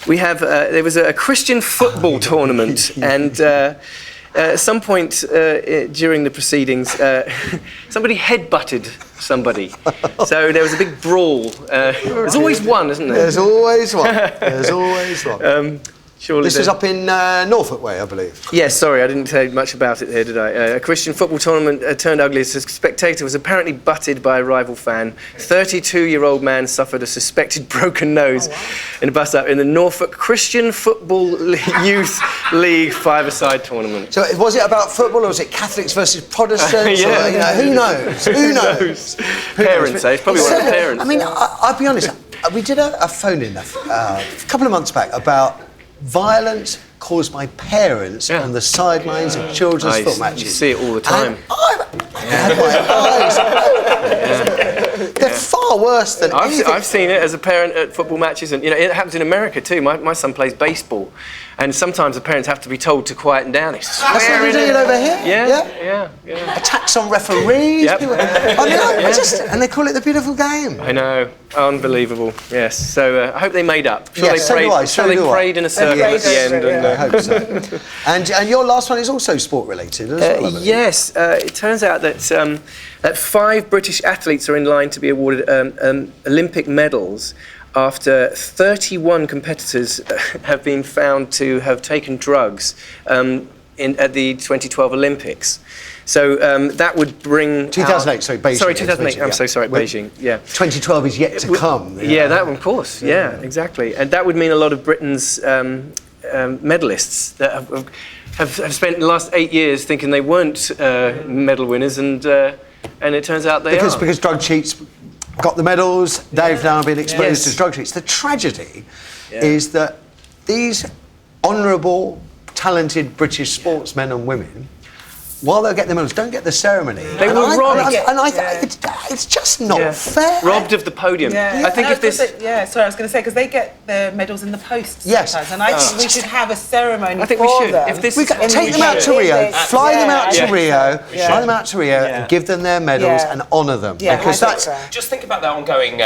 Speaker 6: We have there was a Christian football tournament, and at some point during the proceedings, somebody headbutted somebody. So there was a big brawl. There's always one, isn't there?
Speaker 1: There's always one. There's always one.
Speaker 6: Surely
Speaker 1: This was up in Norfolk way, I believe.
Speaker 6: Yes, sorry, I didn't say much about it there, did I? A Christian football tournament turned ugly as a spectator was apparently butted by a rival fan. 32-year-old man suffered a suspected broken nose in a bust-up in the Norfolk Christian Football Youth League five-a-side tournament.
Speaker 1: So was it about football, or was it Catholics versus Protestants?
Speaker 6: Yeah.
Speaker 1: Or, you know, who knows? Who knows?
Speaker 6: Parents, eh? It's probably one of the parents.
Speaker 1: I mean, I'll be honest. We did a phone-in a couple of months back about violence caused by parents on the sidelines of children's football matches.
Speaker 6: You see it all the time.
Speaker 1: I had my eyes. They're far worse than anything.
Speaker 6: I've seen it as a parent at football matches, and it happens in America too. My son plays baseball, and sometimes the parents have to be told to quieten down.
Speaker 1: That's what we're doing over here.
Speaker 6: Yeah.
Speaker 1: Attacks on referees.
Speaker 6: Yep.
Speaker 1: People, and they call it the beautiful game.
Speaker 6: I know, unbelievable. Yes. So I hope they made up. Sure,
Speaker 1: yes,
Speaker 6: they prayed in a circle at the end.
Speaker 1: I hope so. and your last one is also sport related as well.
Speaker 6: Yes. It turns out that 5 British athletes are in line to be awarded Olympic medals after 31 competitors have been found to have taken drugs at the 2012 Olympics. So that would bring
Speaker 1: 2008, sorry, Beijing.
Speaker 6: Sorry, 2008. I'm so sorry, Beijing. Yeah.
Speaker 1: 2012 is yet to come.
Speaker 6: Yeah, that one, of course. Yeah, exactly. And that would mean a lot of Britain's medalists that have spent the last 8 years thinking they weren't medal winners, and it turns out they are.
Speaker 1: Because drug cheats got the medals. They've now been exposed to drug cheats. The tragedy is that these honourable, talented British sportsmen and women, while they'll get the medals, don't get the ceremony.
Speaker 6: They were robbed.
Speaker 1: It's just not fair.
Speaker 6: Robbed of the podium.
Speaker 5: Yeah.
Speaker 6: I think if this...
Speaker 5: sorry, I was going to say, because they get the medals in the post sometimes, and I think we should have a ceremony
Speaker 6: I think we should.
Speaker 5: them.
Speaker 6: If this
Speaker 1: We could take them out to Rio, fly them out to Rio, fly them out to Rio, and give them their medals and honour them.
Speaker 5: Yeah,
Speaker 1: because that's...
Speaker 2: Just think about their ongoing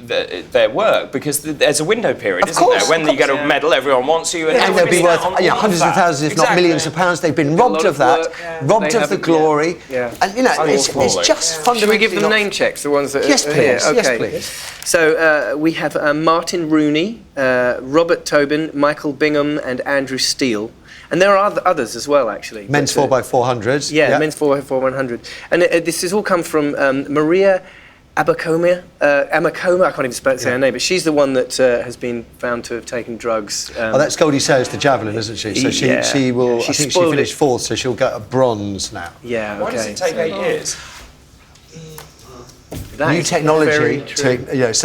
Speaker 2: their work, because there's a window period, isn't there? When you get a medal, everyone wants you,
Speaker 1: and they'll be worth hundreds of thousands, if not millions of pounds. They've been robbed of that, robbed of the glory, and it's just fundamentally.
Speaker 6: Should we give them name checks, the ones that
Speaker 1: yes,
Speaker 6: are
Speaker 1: please.
Speaker 6: here? Okay.
Speaker 1: Yes, please.
Speaker 6: So we have Martin Rooney, Robert Tobin, Michael Bingham, and Andrew Steele. And there are others as well, actually.
Speaker 1: Men's 4x400s.
Speaker 6: Yeah, men's 4x100. And this has all come from Maria Amakoma, I can't even say her name, but she's the one that has been found to have taken drugs.
Speaker 1: That's Goldie Sayers, the javelin, isn't she? So she will. I think she finished 4th, so she'll get a bronze now.
Speaker 6: Yeah.
Speaker 2: Why does it take 8 years?
Speaker 1: New technology, so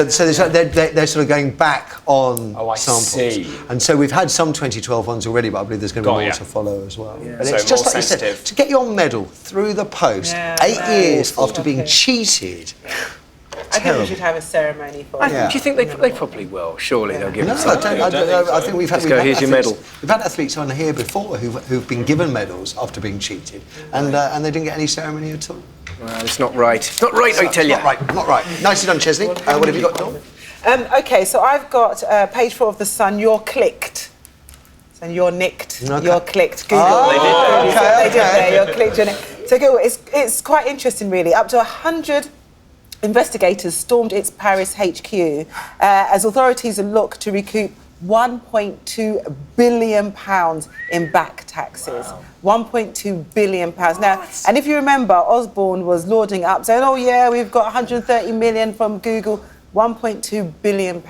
Speaker 1: they're sort of going back on samples.
Speaker 2: See.
Speaker 1: And so we've had some 2012 ones already, but I believe there's going to be more to follow as well.
Speaker 2: Yeah.
Speaker 1: And
Speaker 2: So
Speaker 1: it's just
Speaker 2: more
Speaker 1: like
Speaker 2: sensitive.
Speaker 1: you said, to get your medal through the post, 8 years after being cheated.
Speaker 5: I think we should have a ceremony for it.
Speaker 6: Do you think they probably will? Surely they'll give it
Speaker 1: I don't. I think we've had.
Speaker 6: Here's your medal.
Speaker 1: We've had athletes on here before who've been given medals after being cheated, and they didn't get any ceremony at all.
Speaker 6: Well, it's not right. It's not right, I tell you.
Speaker 1: Not right. Nicely done, Chesney. What have you got, Dawn?
Speaker 5: Okay, so I've got page 4 of The Sun. You're clicked. So you're nicked.
Speaker 1: Okay.
Speaker 5: You're clicked. Google.
Speaker 1: They did
Speaker 5: there. You're clicked. You're nicked. So Google. It's quite interesting, really. Up to 100 investigators stormed its Paris HQ as authorities look to recoup £1.2 billion in back taxes. Wow. £1.2 billion. Now, and if you remember, Osborne was lauding up, saying, oh yeah, we've got 130 million from Google, £1.2 billion.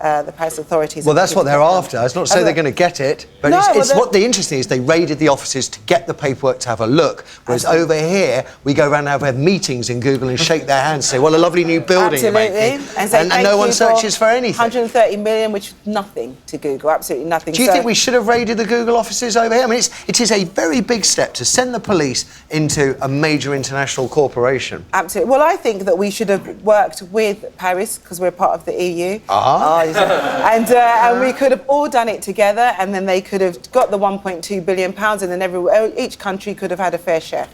Speaker 5: The Paris authorities.
Speaker 1: Well, that's what they're after. It's not to say they're going to get it, but what the interesting is they raided the offices to get the paperwork to have a look. Whereas over here, we go around and have meetings in Google and shake their hands, say, "Well, a lovely new building you're making," and no one searches for anything.
Speaker 5: 130 million, which is nothing to Google, absolutely nothing.
Speaker 1: Do you think we should have raided the Google offices over here? I mean, it is a very big step to send the police into a major international corporation.
Speaker 5: Absolutely. Well, I think that we should have worked with Paris because we're part of the EU. And we could have all done it together, and then they could have got the £1.2 billion, and then each country could have had a fair share.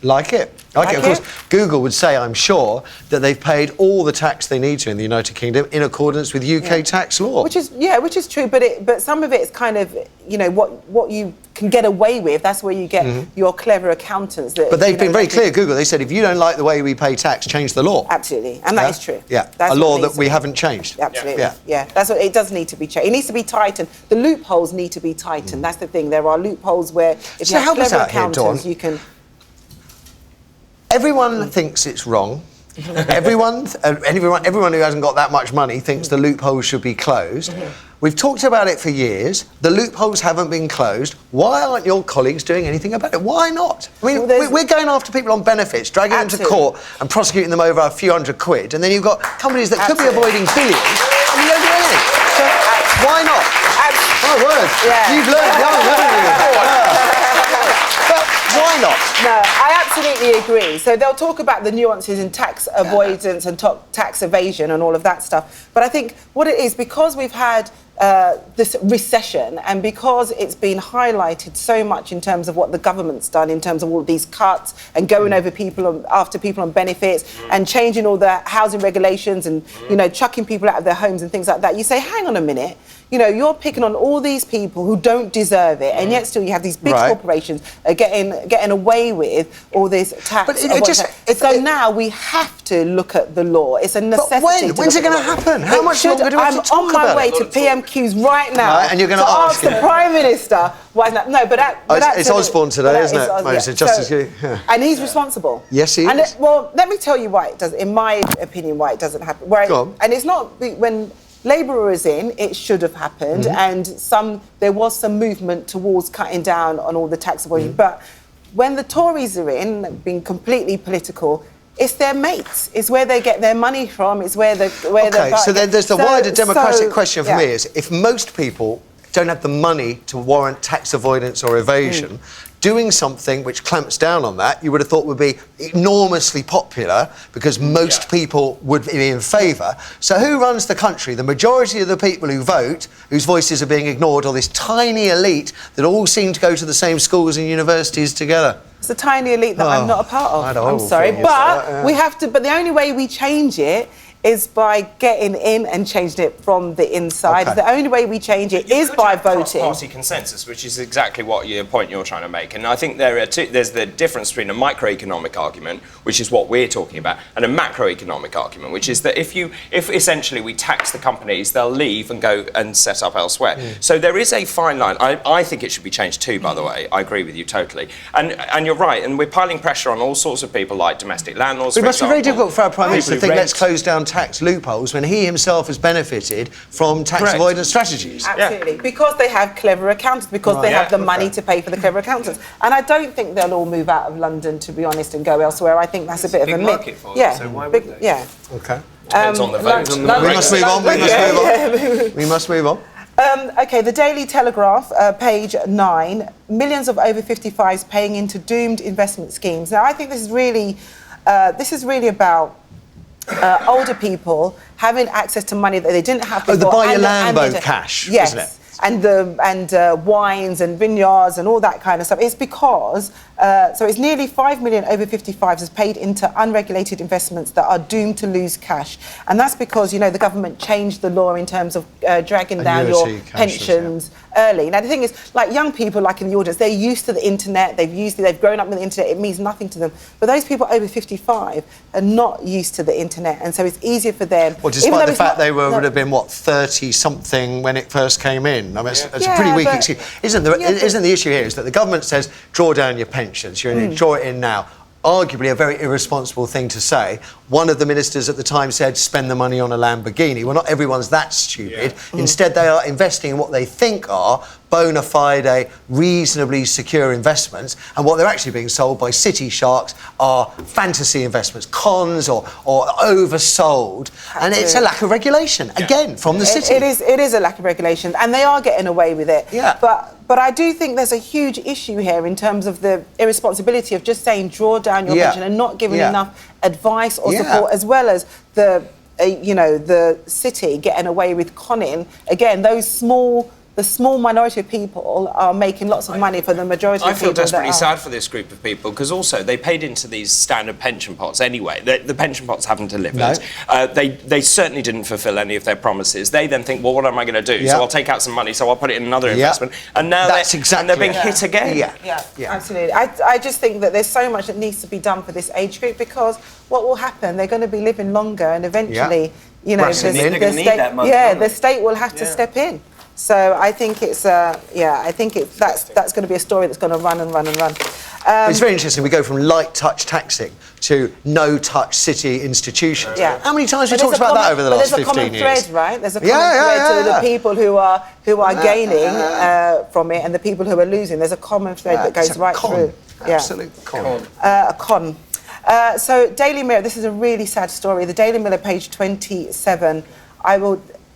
Speaker 1: Like it. Of course, Google would say, I'm sure, that they've paid all the tax they need to in the United Kingdom in accordance with UK tax law.
Speaker 5: Which is true, but some of it is kind of, you know, what you can get away with. That's where you get your clever accountants.
Speaker 1: But they've been very clear, Google. They said, if you don't like the way we pay tax, change the law.
Speaker 5: Absolutely, and that is true.
Speaker 1: Yeah,
Speaker 5: that's
Speaker 1: a law that we haven't changed.
Speaker 5: Absolutely, yeah. That's what it does need to be changed. It needs to be tightened. The loopholes need to be tightened. That's the thing. There are loopholes where if you have clever accountants, you can.
Speaker 1: Everyone thinks it's wrong. everyone who hasn't got that much money thinks the loopholes should be closed. We've talked about it for years. The loopholes haven't been closed. Why aren't your colleagues doing anything about it? Why not? I mean, we're going after people on benefits, dragging them to court and prosecuting them over a few £100. And then you've got companies that could be avoiding billions and you don't do anything. So why not? My word. You've learned young, haven't you? Why not?
Speaker 5: No, I absolutely agree. So they'll talk about the nuances in tax avoidance and tax evasion and all of that stuff. But I think what it is, because we've had this recession and because it's been highlighted so much in terms of what the government's done in terms of all of these cuts and going over after people on benefits and changing all the housing regulations and, you know, chucking people out of their homes and things like that, you say, hang on a minute. You know, you're picking on all these people who don't deserve it, and yet still you have these big corporations getting away with all this tax. But so now we have to look at the law. It's a necessity.
Speaker 1: But when's it going to happen? How much longer do we have to talk about it?
Speaker 5: I'm on my way to PMQs right now.
Speaker 1: And you're going to
Speaker 5: ask the Prime Minister why not? No, but
Speaker 1: it's Osborne today, isn't it?
Speaker 5: And he's responsible.
Speaker 1: Yes, he is.
Speaker 5: Well, let me tell you why it does. In my opinion, why it doesn't happen.
Speaker 1: Go on.
Speaker 5: And it's not when Labour was in, it should have happened, and there was some movement towards cutting down on all the tax avoidance. But when the Tories are in, being completely political, it's their mates. It's where they get their money from. It's where the
Speaker 1: so then there's the wider democratic question for me is, if most people don't have the money to warrant tax avoidance or evasion, doing something which clamps down on that, you would have thought would be enormously popular because most people would be in favour. So who runs the country? The majority of the people who vote, whose voices are being ignored, or this tiny elite that all seem to go to the same schools and universities together?
Speaker 5: It's a tiny elite that I'm not a part of. I'm sorry, but we have to. But the only way we change it is by getting in and changing it from the inside. The only way we change it is by voting.
Speaker 2: Cross-party consensus, which is exactly what your point you're trying to make. And I think there's the difference between a microeconomic argument, which is what we're talking about, and a macroeconomic argument, which is that if essentially we tax the companies, they'll leave and go and set up elsewhere. So there is a fine line. I think it should be changed too, by the way. I agree with you totally. And you're right, and we're piling pressure on all sorts of people like domestic landlords,
Speaker 1: It must be very difficult for our Prime Minister to think, let's close down tax loopholes when he himself has benefited from tax avoidance strategies.
Speaker 5: Absolutely, because they have clever accountants, because they have the money to pay for the clever accountants. And I don't think they'll all move out of London, to be honest, and go elsewhere. I think that's a bit of a myth.
Speaker 6: So why would they?
Speaker 5: Yeah.
Speaker 1: Okay.
Speaker 2: Depends on the vote.
Speaker 1: We must move on. We must move on.
Speaker 5: OK, the Daily Telegraph, page 9, millions of over 55s paying into doomed investment schemes. Now, I think this is really about older people having access to money that they didn't have before.
Speaker 1: Oh, the buy your Lambo cash,
Speaker 5: yes.
Speaker 1: isn't it?
Speaker 5: And wines and vineyards and all that kind of stuff. It's because, so it's nearly 5 million over 55s is paid into unregulated investments that are doomed to lose cash. And that's because, you know, the government changed the law in terms of dragging down your pensions early. Now, the thing is, like young people, like in the audience, they're used to the internet, they've grown up with the internet, it means nothing to them. But those people over 55 are not used to the internet, and so it's easier for them.
Speaker 1: Well, despite the fact they would have been, 30-something when it first came in. I mean, it's a pretty weak excuse. Isn't the issue here is that the government says, draw down your pensions, draw it in now. Arguably a very irresponsible thing to say. One of the ministers at the time said, spend the money on a Lamborghini. Well, not everyone's that stupid. Instead, they are investing in what they think are bona fide, reasonably secure investments, and what they're actually being sold by city sharks are fantasy investments, cons or oversold. And it's a lack of regulation, again, from the city.
Speaker 5: It is a lack of regulation, and they are getting away with it. But I do think there's a huge issue here in terms of the irresponsibility of just saying draw down your pension and not giving enough advice or support, as well as the city getting away with conning, again, those small the small minority of people are making lots of money for the majority of
Speaker 2: I
Speaker 5: people.
Speaker 2: feel desperately
Speaker 5: that
Speaker 2: sad for this group of people because also they paid into these standard pension pots anyway. The pension pots haven't delivered.
Speaker 1: No.
Speaker 2: They certainly didn't fulfil any of their promises. They then think, well, what am I going to do?
Speaker 1: Yeah.
Speaker 2: So I'll take out some money, so I'll put it in another investment. And now they're being hit again.
Speaker 5: Yeah, absolutely. I just think that there's so much that needs to be done for this age group because what will happen, they're going to be living longer and eventually, you know, the state will have to step in. So I think it's, that's going to be a story that's going to run and run and run.
Speaker 1: It's very interesting. We go from light touch taxing to no touch city institutions.
Speaker 5: Yeah.
Speaker 1: How many times have we talked about that over the last 15 years?
Speaker 5: There's a common thread, right? There's a common thread to the people who are gaining from it and the people who are losing. There's a common thread that goes right through.
Speaker 1: Absolute con.
Speaker 5: A con. So Daily Mirror, this is a really sad story. The Daily Mirror, page 27.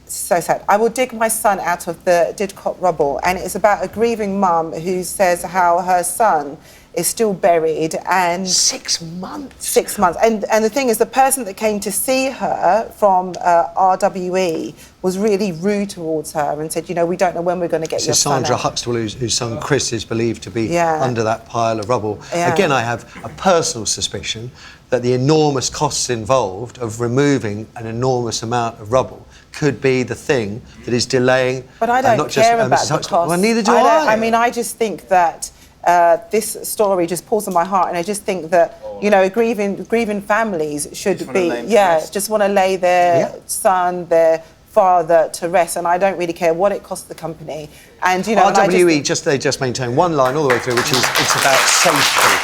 Speaker 5: So sad. I will dig my son out of the Didcot rubble, and it's about a grieving mum who says how her son is still buried and
Speaker 1: 6 months.
Speaker 5: 6 months. And the thing is, the person that came to see her from RWE was really rude towards her and said, you know, we don't know when we're going to get your son
Speaker 1: Sandra
Speaker 5: out.
Speaker 1: Huxtable, whose son Chris is believed to be under that pile of rubble. Again, I have a personal suspicion that the enormous costs involved of removing an enormous amount of rubble could be the thing that is delaying.
Speaker 5: But I don't care about the cost.
Speaker 1: Well, neither do I.
Speaker 5: I mean, I just think that this story just pulls on my heart, and I just think that you know, grieving families should just want to lay their son, their father to rest, and I don't really care what it costs the company. And you know,
Speaker 1: RWE they just maintain one line all the way through, which is it's about safety.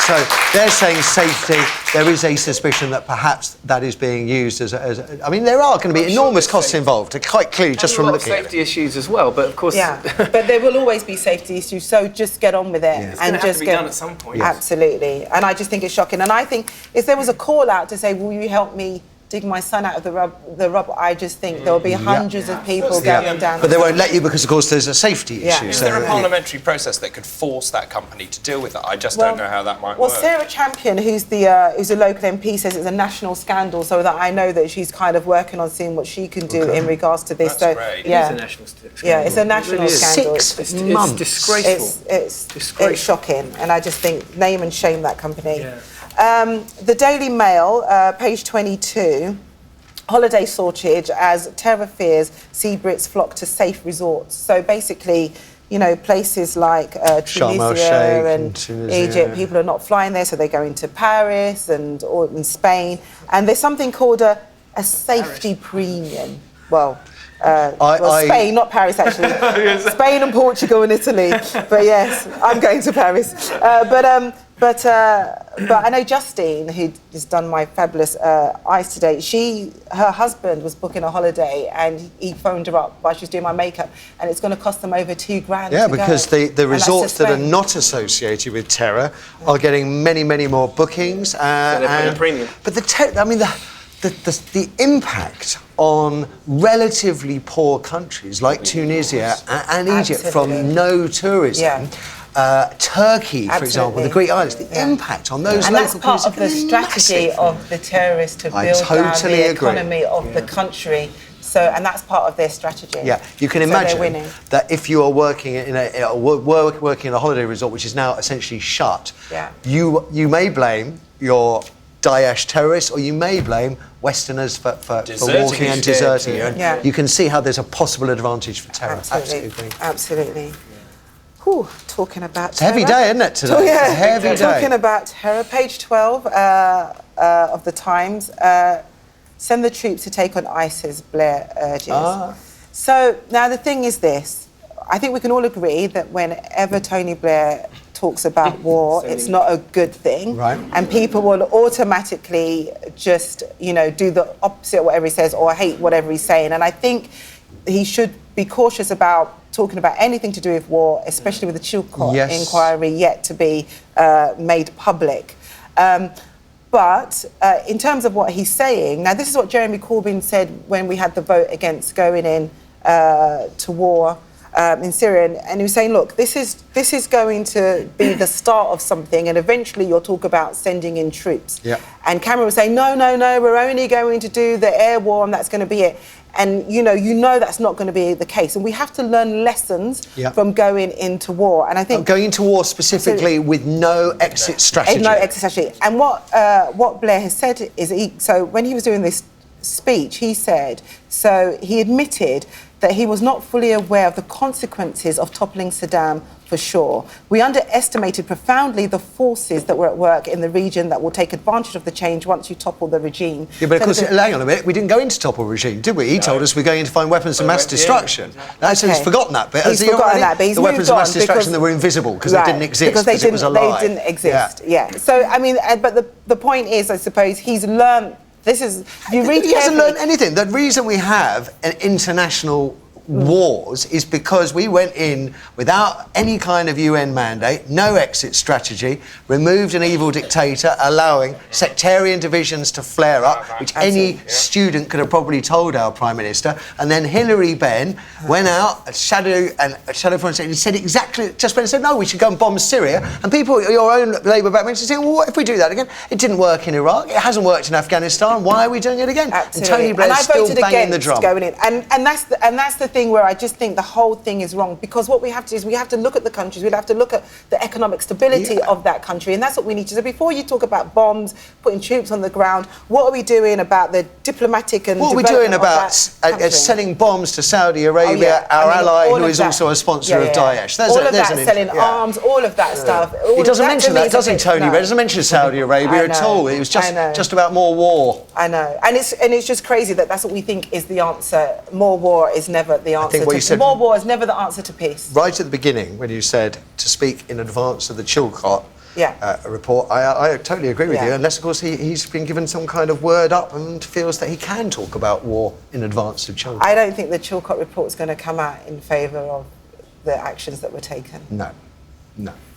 Speaker 1: So they're saying safety. There is a suspicion that perhaps that is being used as I mean, there are going to be enormous costs involved. Quite clearly, just from looking at
Speaker 6: safety issues as well. But of course,
Speaker 5: but there will always be safety issues. So just get on with it and just
Speaker 6: get done at some point.
Speaker 5: Absolutely. And I just think it's shocking. And I think if there was a call out to say, "Will you help me dig my son out of the rubble?" I just think there will be hundreds of people going down.
Speaker 1: But they won't let you because, of course, there's a safety issue.
Speaker 2: Is there a parliamentary process that could force that company to deal with it? I just don't know how that might work.
Speaker 5: Well, Sarah Champion, who's a local MP, says it's a national scandal, so that I know that she's kind of working on seeing what she can do in regards to this.
Speaker 2: That's great.
Speaker 6: It is a national scandal.
Speaker 5: Yeah, it's a national scandal.
Speaker 1: 6 months.
Speaker 6: It's disgraceful.
Speaker 5: It's shocking, and I just think name and shame that company. The Daily Mail, page 22. Holiday shortage as terror fears see Brits flock to safe resorts. So basically, you know, places like Tunisia and Egypt, people are not flying there, so they go into Paris or in Spain. And there's something called a safety premium. Well, Spain, not Paris, actually. Spain and Portugal and Italy. But yes, I'm going to Paris. But I know Justine, who has done my fabulous eyes today, her husband was booking a holiday and he phoned her up while she was doing my makeup, and it's going to cost them over £2,000
Speaker 1: Yeah,
Speaker 5: to
Speaker 1: because
Speaker 5: go.
Speaker 1: the resorts that are not associated with terror are getting many, many more bookings.
Speaker 6: So they're paying a premium.
Speaker 1: But the impact on relatively poor countries like Tunisia and Egypt from no tourism. Turkey, for example, the Greek islands, the impact on those
Speaker 5: and
Speaker 1: local
Speaker 5: that's part of the strategy
Speaker 1: massive.
Speaker 5: of the terrorists to build down the economy of the country. So, and that's part of their strategy.
Speaker 1: Yeah, you can imagine that if you are working in working in a holiday resort, which is now essentially shut, you may blame your Daesh terrorists, or you may blame Westerners for walking and deserting you. And you can see how there's a possible advantage for terror.
Speaker 5: Absolutely. Whew, talking about
Speaker 1: it's a heavy day, isn't it, today?
Speaker 5: Yeah,
Speaker 1: it's a heavy day.
Speaker 5: Talking about terror, page 12 of the Times. Send the troops to take on ISIS, Blair urges. So now the thing is this. I think we can all agree that whenever Tony Blair talks about war, it's not a good thing.
Speaker 1: Right.
Speaker 5: And people will automatically just, you know, do the opposite of whatever he says or hate whatever he's saying. And I think he should be cautious about talking about anything to do with war, especially with the Chilcot inquiry yet to be made public. But in terms of what he's saying, now this is what Jeremy Corbyn said when we had the vote against going in to war in Syria, and he was saying, look, this is going to be the start of something, and eventually you'll talk about sending in troops. And Cameron was saying, no, we're only going to do the air war, and that's going to be it. And you know that's not going to be the case. And we have to learn lessons from going into war. And I think
Speaker 1: going into war specifically with no exit strategy.
Speaker 5: No exit strategy. And what Blair has said is, so when he was doing this speech, he said, so he admitted that he was not fully aware of the consequences of toppling Saddam for sure. We underestimated profoundly the forces that were at work in the region that will take advantage of the change once you topple the regime.
Speaker 1: Yeah, but of course, hang on a minute, we didn't go into topple regime, did we? He told us we're going in to find weapons of mass destruction. So he's forgotten that bit.
Speaker 5: He's forgotten that bit. He's
Speaker 1: the weapons of mass destruction
Speaker 5: because,
Speaker 1: that were invisible because they didn't exist,
Speaker 5: because it was a lie. They didn't exist, yeah. So, I mean, but the point is, I suppose, he's learned, this is, if you read
Speaker 1: he hasn't learned anything. The reason we have an international wars is because we went in without any kind of UN mandate, no exit strategy, removed an evil dictator, allowing sectarian divisions to flare up, which any student could have probably told our Prime Minister. And then Hilary Benn went out, Shadow Foreign Secretary, and said exactly, just when he said, no, we should go and bomb Syria. And people, your own Labour backbenchers, saying, well, what if we do that again? It didn't work in Iraq, it hasn't worked in Afghanistan, why are we doing it again?
Speaker 5: Absolutely.
Speaker 1: And Tony Blair's still banging the drum.
Speaker 5: Going in. And that's the thing where I just think the whole thing is wrong, because what we have to do is we have to look at the countries, we have to look at the economic stability of that country, and that's what we need to do. Before you talk about bombs, putting troops on the ground, what are we doing about the diplomatic and
Speaker 1: what are we doing about selling bombs to Saudi Arabia, our ally who is also a sponsor of Daesh?
Speaker 5: All of that, selling arms, all of that stuff.
Speaker 1: He doesn't mention that, does he, Tony? He doesn't mention Saudi Arabia at all. It was just about more war.
Speaker 5: I know, and it's just crazy that that's what we think is the answer. More war is never the answer. More war is never the answer to peace.
Speaker 1: Right at the beginning, when you said to speak in advance of the Chilcot report, I totally agree with you, unless, of course, he's been given some kind of word up and feels that he can talk about war in advance of Chilcot.
Speaker 5: I don't think the Chilcot report is going to come out in favour of the actions that were taken.
Speaker 1: No.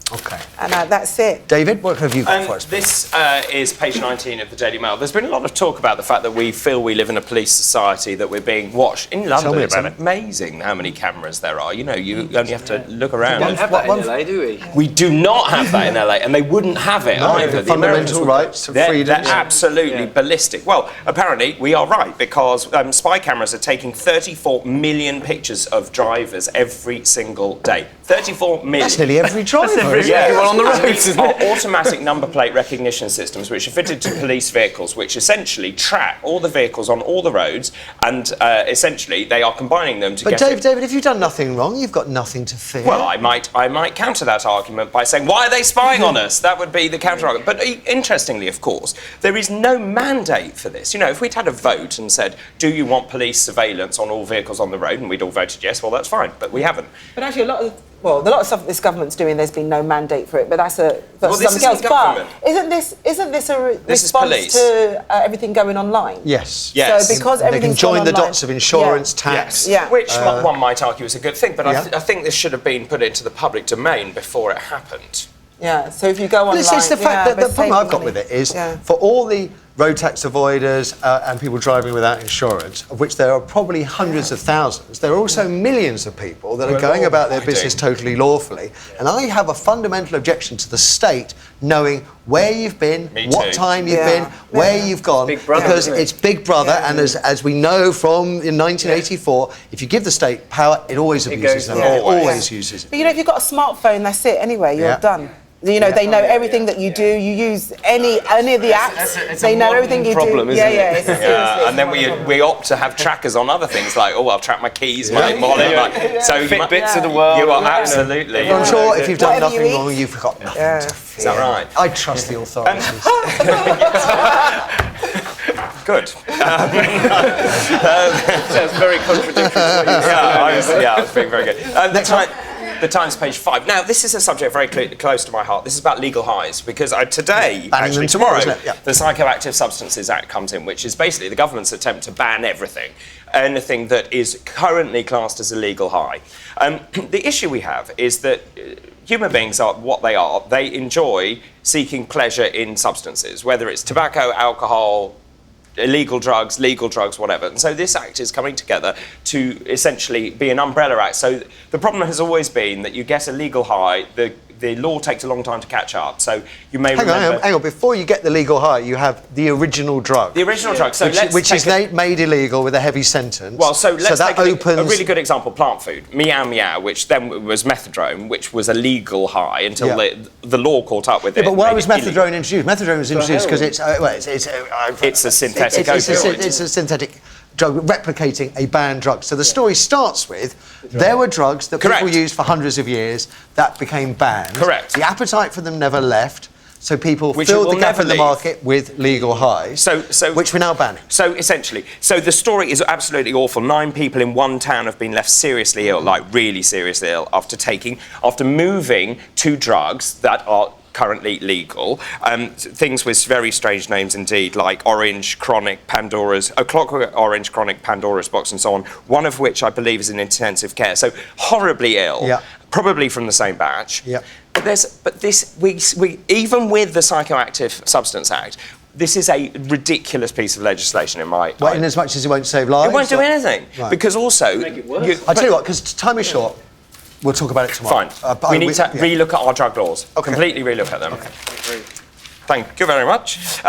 Speaker 1: OK.
Speaker 5: And that's it.
Speaker 1: David, what have you got for us?
Speaker 2: This is page 19 of the Daily Mail. There's been a lot of talk about the fact that we feel we live in a police society, that we're being watched. In London, it's amazing how many cameras there are. You know, you only have to look around.
Speaker 6: We don't have that in LA, do we?
Speaker 2: We do not have that in LA, and they wouldn't have it either.
Speaker 1: The fundamental rights of freedom.
Speaker 2: They're absolutely ballistic. Well, apparently, we are right, because spy cameras are taking 34 million pictures of drivers every single day. 34 million.
Speaker 1: That's nearly every driver.
Speaker 6: Everyone on the roads,
Speaker 2: isn't it? Automatic number plate recognition systems, which are fitted to police vehicles, which essentially track all the vehicles on all the roads, and essentially they are combining them to
Speaker 1: get. But David, if you've done nothing wrong, you've got nothing to fear.
Speaker 2: Well, I might counter that argument by saying, why are they spying on us? That would be the counter argument. But interestingly, of course, there is no mandate for this. You know, if we'd had a vote and said, do you want police surveillance on all vehicles on the road, and we'd all voted yes, well, that's fine. But we haven't.
Speaker 5: But actually, a lot of stuff this government's doing, there's been no mandate for it, but that's something else.
Speaker 2: Government.
Speaker 5: But isn't this a response to everything going online?
Speaker 1: Yes.
Speaker 5: So because everything's
Speaker 1: they can join the
Speaker 5: online,
Speaker 1: dots of insurance, tax.
Speaker 2: Which one might argue is a good thing, but I think this should have been put into the public domain before it happened.
Speaker 5: Yeah, so if you go online...
Speaker 1: It's the fact that the problem I've got with it is, for all the road tax avoiders and people driving without insurance, of which there are probably hundreds of thousands, there are also millions of people that are going about their business totally lawfully. And I have a fundamental objection to the state knowing where you've been, what time you've been, where you've gone, because it's Big Brother, and as we know from in 1984, if you give the state power, it always abuses them. It always uses it.
Speaker 5: But you know, if you've got a smartphone, that's it anyway, you're done. You know, they know everything that you do. You use any of the apps. They know everything you do.
Speaker 6: Isn't it?
Speaker 5: Seriously.
Speaker 2: And then we opt to have trackers on other things, like, I'll track my keys, my wallet. So
Speaker 6: Fitbits of the world.
Speaker 2: You are absolutely.
Speaker 1: I'm sure if you've done nothing wrong, you've got nothing to fear.
Speaker 2: Is that right?
Speaker 1: I trust the authorities.
Speaker 2: Good.
Speaker 6: Sounds very contradictory.
Speaker 2: I was being very good. The Times, page 5. Now, this is a subject very close to my heart. This is about legal highs, because tomorrow, the Psychoactive Substances Act comes in, which is basically the government's attempt to ban anything that is currently classed as a legal high. The issue we have is that human beings are what they are. They enjoy seeking pleasure in substances, whether it's tobacco, alcohol, illegal drugs, legal drugs, whatever. And so this act is coming together to essentially be an umbrella act. So the problem has always been that you get a legal high, the the law takes a long time to catch up. So you may
Speaker 1: Hang on. Before you get the legal high, you have the original drug.
Speaker 2: The original drug. So
Speaker 1: which is made illegal with a heavy sentence.
Speaker 2: Well, so let's
Speaker 1: that
Speaker 2: take
Speaker 1: opens...
Speaker 2: a really good example, plant food. Meow Meow, which then was methadone, which was a legal high until the law caught up with it.
Speaker 1: But why was methadone introduced? Methadone was introduced because it's
Speaker 2: a synthetic opioid.
Speaker 1: It's a synthetic drug replicating a banned drug. So the story starts with there were drugs that people used for hundreds of years that became banned.
Speaker 2: Correct.
Speaker 1: The appetite for them never left. So people filled the gap in the market with legal highs, which we're now banning.
Speaker 2: So essentially, the story is absolutely awful. 9 people in one town have been left seriously ill, like really seriously ill, after moving to drugs that are currently legal. Things with very strange names indeed, like Orange, Chronic, Pandora's, Clockwork Orange, Chronic, Pandora's Box, and so on. One of which I believe is in intensive care. So horribly ill, probably from the same batch.
Speaker 1: Yeah.
Speaker 2: But we even with the Psychoactive Substance Act, this is a ridiculous piece of legislation in my...
Speaker 1: Well, in as much as it won't save lives?
Speaker 2: It won't do anything.
Speaker 1: Right.
Speaker 2: Because also...
Speaker 1: Make it worse. I tell you what, because time is short, we'll talk about it tomorrow.
Speaker 2: Fine. We need to re-look at our drug laws.
Speaker 1: Okay.
Speaker 2: Completely re-look at them. Okay. Thank you very much.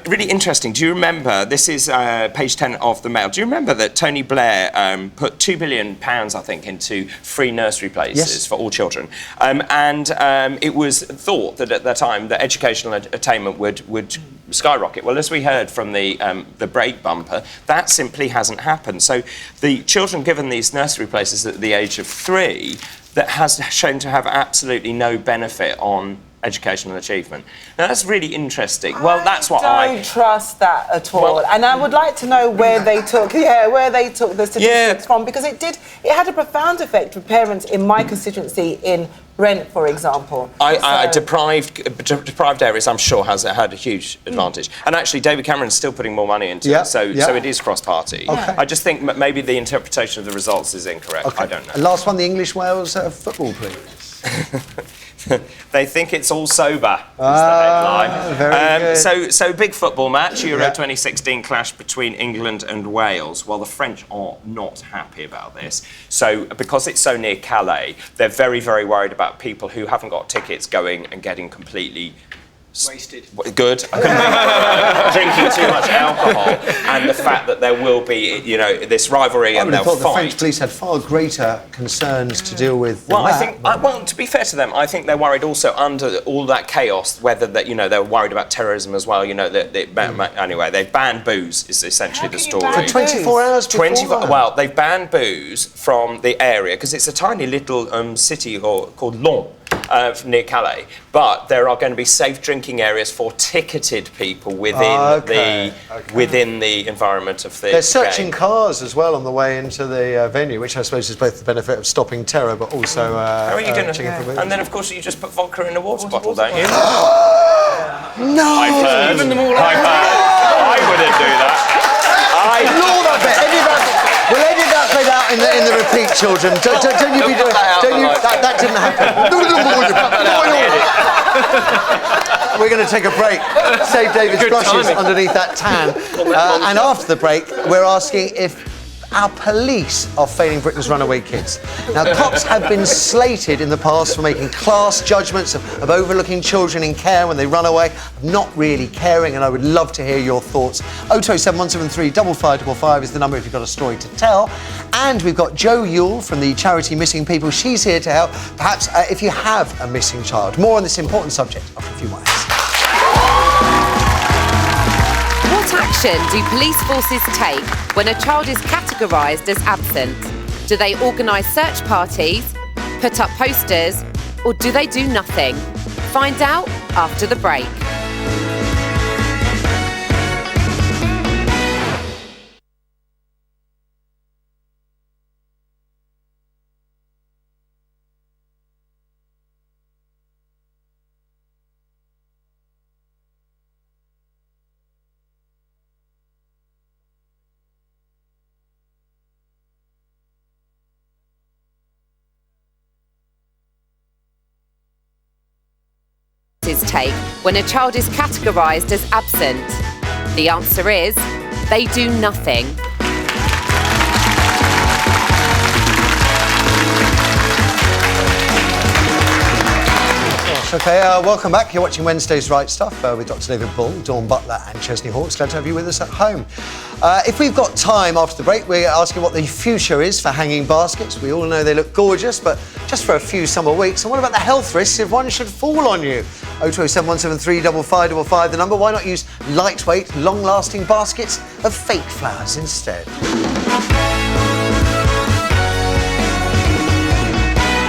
Speaker 2: Really interesting. Do you remember, this is page 10 of the Mail, do you remember that Tony Blair put £2 billion, I think, into free nursery places for all children? It was thought that at the time that educational attainment would skyrocket. Well, as we heard from the break bumper, that simply hasn't happened. So the children given these nursery places at the age of 3, that has shown to have absolutely no benefit on educational achievement. Now that's really interesting. Well, that's what
Speaker 5: I don't trust that at all.
Speaker 2: Well,
Speaker 5: and I would like to know where they took the statistics from, because it had a profound effect for parents in my constituency in Brent, for example.
Speaker 2: Deprived areas, I'm sure, has had a huge advantage. And actually, David Cameron's still putting more money into it, so it is cross-party.
Speaker 1: Okay.
Speaker 2: I just think maybe the interpretation of the results is incorrect.
Speaker 1: Okay.
Speaker 2: I don't know.
Speaker 1: And last one, the English-Wales football, please.
Speaker 2: They think it's all sober, is the headline.
Speaker 1: Very good.
Speaker 2: So big football match, Euro 2016 clash between England and Wales. Well, the French are not happy about this. So because it's so near Calais, they're very, very worried about people who haven't got tickets going and getting completely...
Speaker 6: wasted.
Speaker 2: Good. Drinking too much alcohol, and the fact that there will be, this rivalry, and they'll
Speaker 1: fight.
Speaker 2: The
Speaker 1: French police had far greater concerns to deal with.
Speaker 2: Well, to be fair to them, I think they're worried also under all that chaos, whether that they're worried about terrorism as well. Anyway, they've banned booze. Is essentially the story.
Speaker 1: For 24 hours.
Speaker 2: Well, they've banned booze from the area because it's a tiny little city called Lons. Near Calais, but there are going to be safe drinking areas for ticketed people within the environment of the
Speaker 1: They're searching
Speaker 2: game.
Speaker 1: cars as well on the way into the venue, which I suppose is both the benefit of stopping terror, but also.
Speaker 2: How are you going to? And then, of course, you just put vodka in a water bottle, don't you?
Speaker 1: No.
Speaker 2: I've heard. I wouldn't do that.
Speaker 1: Ignore that bit. We'll edit that bit out in the repeat, children. Don't you be doing that didn't happen. We're going to take a break. Save David's brushes underneath that tan. And after the break, we're asking if our police are failing Britain's runaway kids. Now, cops have been slated in the past for making class judgments of overlooking children in care when they run away, not really caring, and I would love to hear your thoughts. 0207 173 5555 is the number if you've got a story to tell. And we've got Jo Yule from the charity Missing People. She's here to help, perhaps if you have a missing child. More on this important subject after a few minutes.
Speaker 8: What action do police forces take when a child is categorised as absent? Do they organise search parties, put up posters, or do they do nothing? Find out after the break. Take when a child is categorised as absent? The answer is they do nothing.
Speaker 1: much. OK, welcome back. You're watching Wednesday's Right Stuff with Dr David Bull, Dawn Butler and Chesney Hawkes. Glad to have you with us at home. If we've got time after the break, we're asking what the future is for hanging baskets. We all know they look gorgeous, but just for a few summer weeks. And what about the health risks if one should fall on you? 0207 173 5555, the number. Why not use lightweight, long-lasting baskets of fake flowers instead?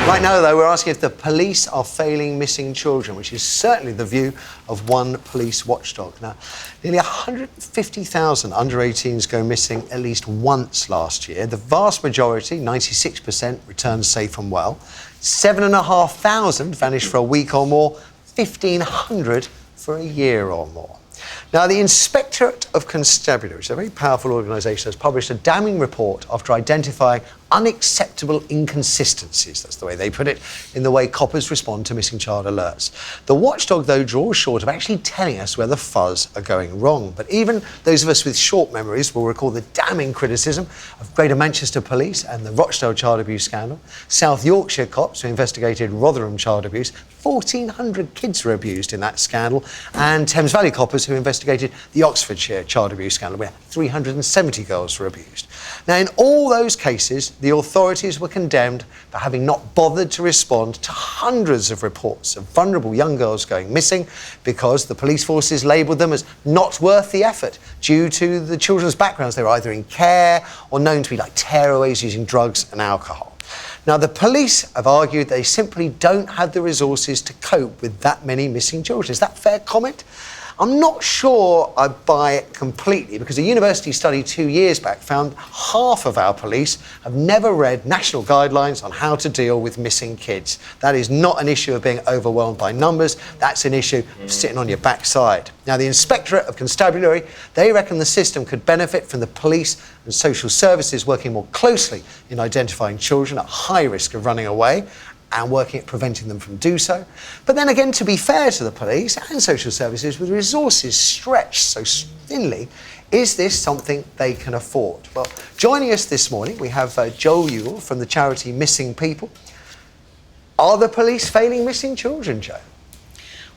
Speaker 1: Right now, though, we're asking if the police are failing missing children, which is certainly the view of one police watchdog. Now, nearly 150,000 under-18s go missing at least once last year. The vast majority, 96%, returned safe and well. 7,500 vanished for a week or more. 1,500 for a year or more. Now, the Inspectorate of Constabulary, which is a very powerful organisation, has published a damning report after identifying unacceptable inconsistencies, that's the way they put it, in the way coppers respond to missing child alerts. The watchdog, though, draws short of actually telling us where the fuzz are going wrong. But even those of us with short memories will recall the damning criticism of Greater Manchester Police and the Rochdale child abuse scandal, South Yorkshire cops who investigated Rotherham child abuse. 1,400 kids were abused in that scandal, and Thames Valley coppers who investigated the Oxfordshire child abuse scandal, where 370 girls were abused. Now, in all those cases, the authorities were condemned for having not bothered to respond to hundreds of reports of vulnerable young girls going missing because the police forces labelled them as not worth the effort due to the children's backgrounds. They were either in care or known to be like tearaways using drugs and alcohol. Now, the police have argued they simply don't have the resources to cope with that many missing children. Is that a fair comment? I'm not sure I buy it completely, because a university study 2 years back found half of our police have never read national guidelines on how to deal with missing kids. That is not an issue of being overwhelmed by numbers, that's an issue of sitting on your backside. Now, the Inspectorate of Constabulary, they reckon the system could benefit from the police and social services working more closely in identifying children at high risk of running away and working at preventing them from do so. But then again, to be fair to the police and social services, with resources stretched so thinly, is this something they can afford? Well, joining us this morning, we have Joel Ewell from the charity Missing People. Are the police failing missing children, Joe?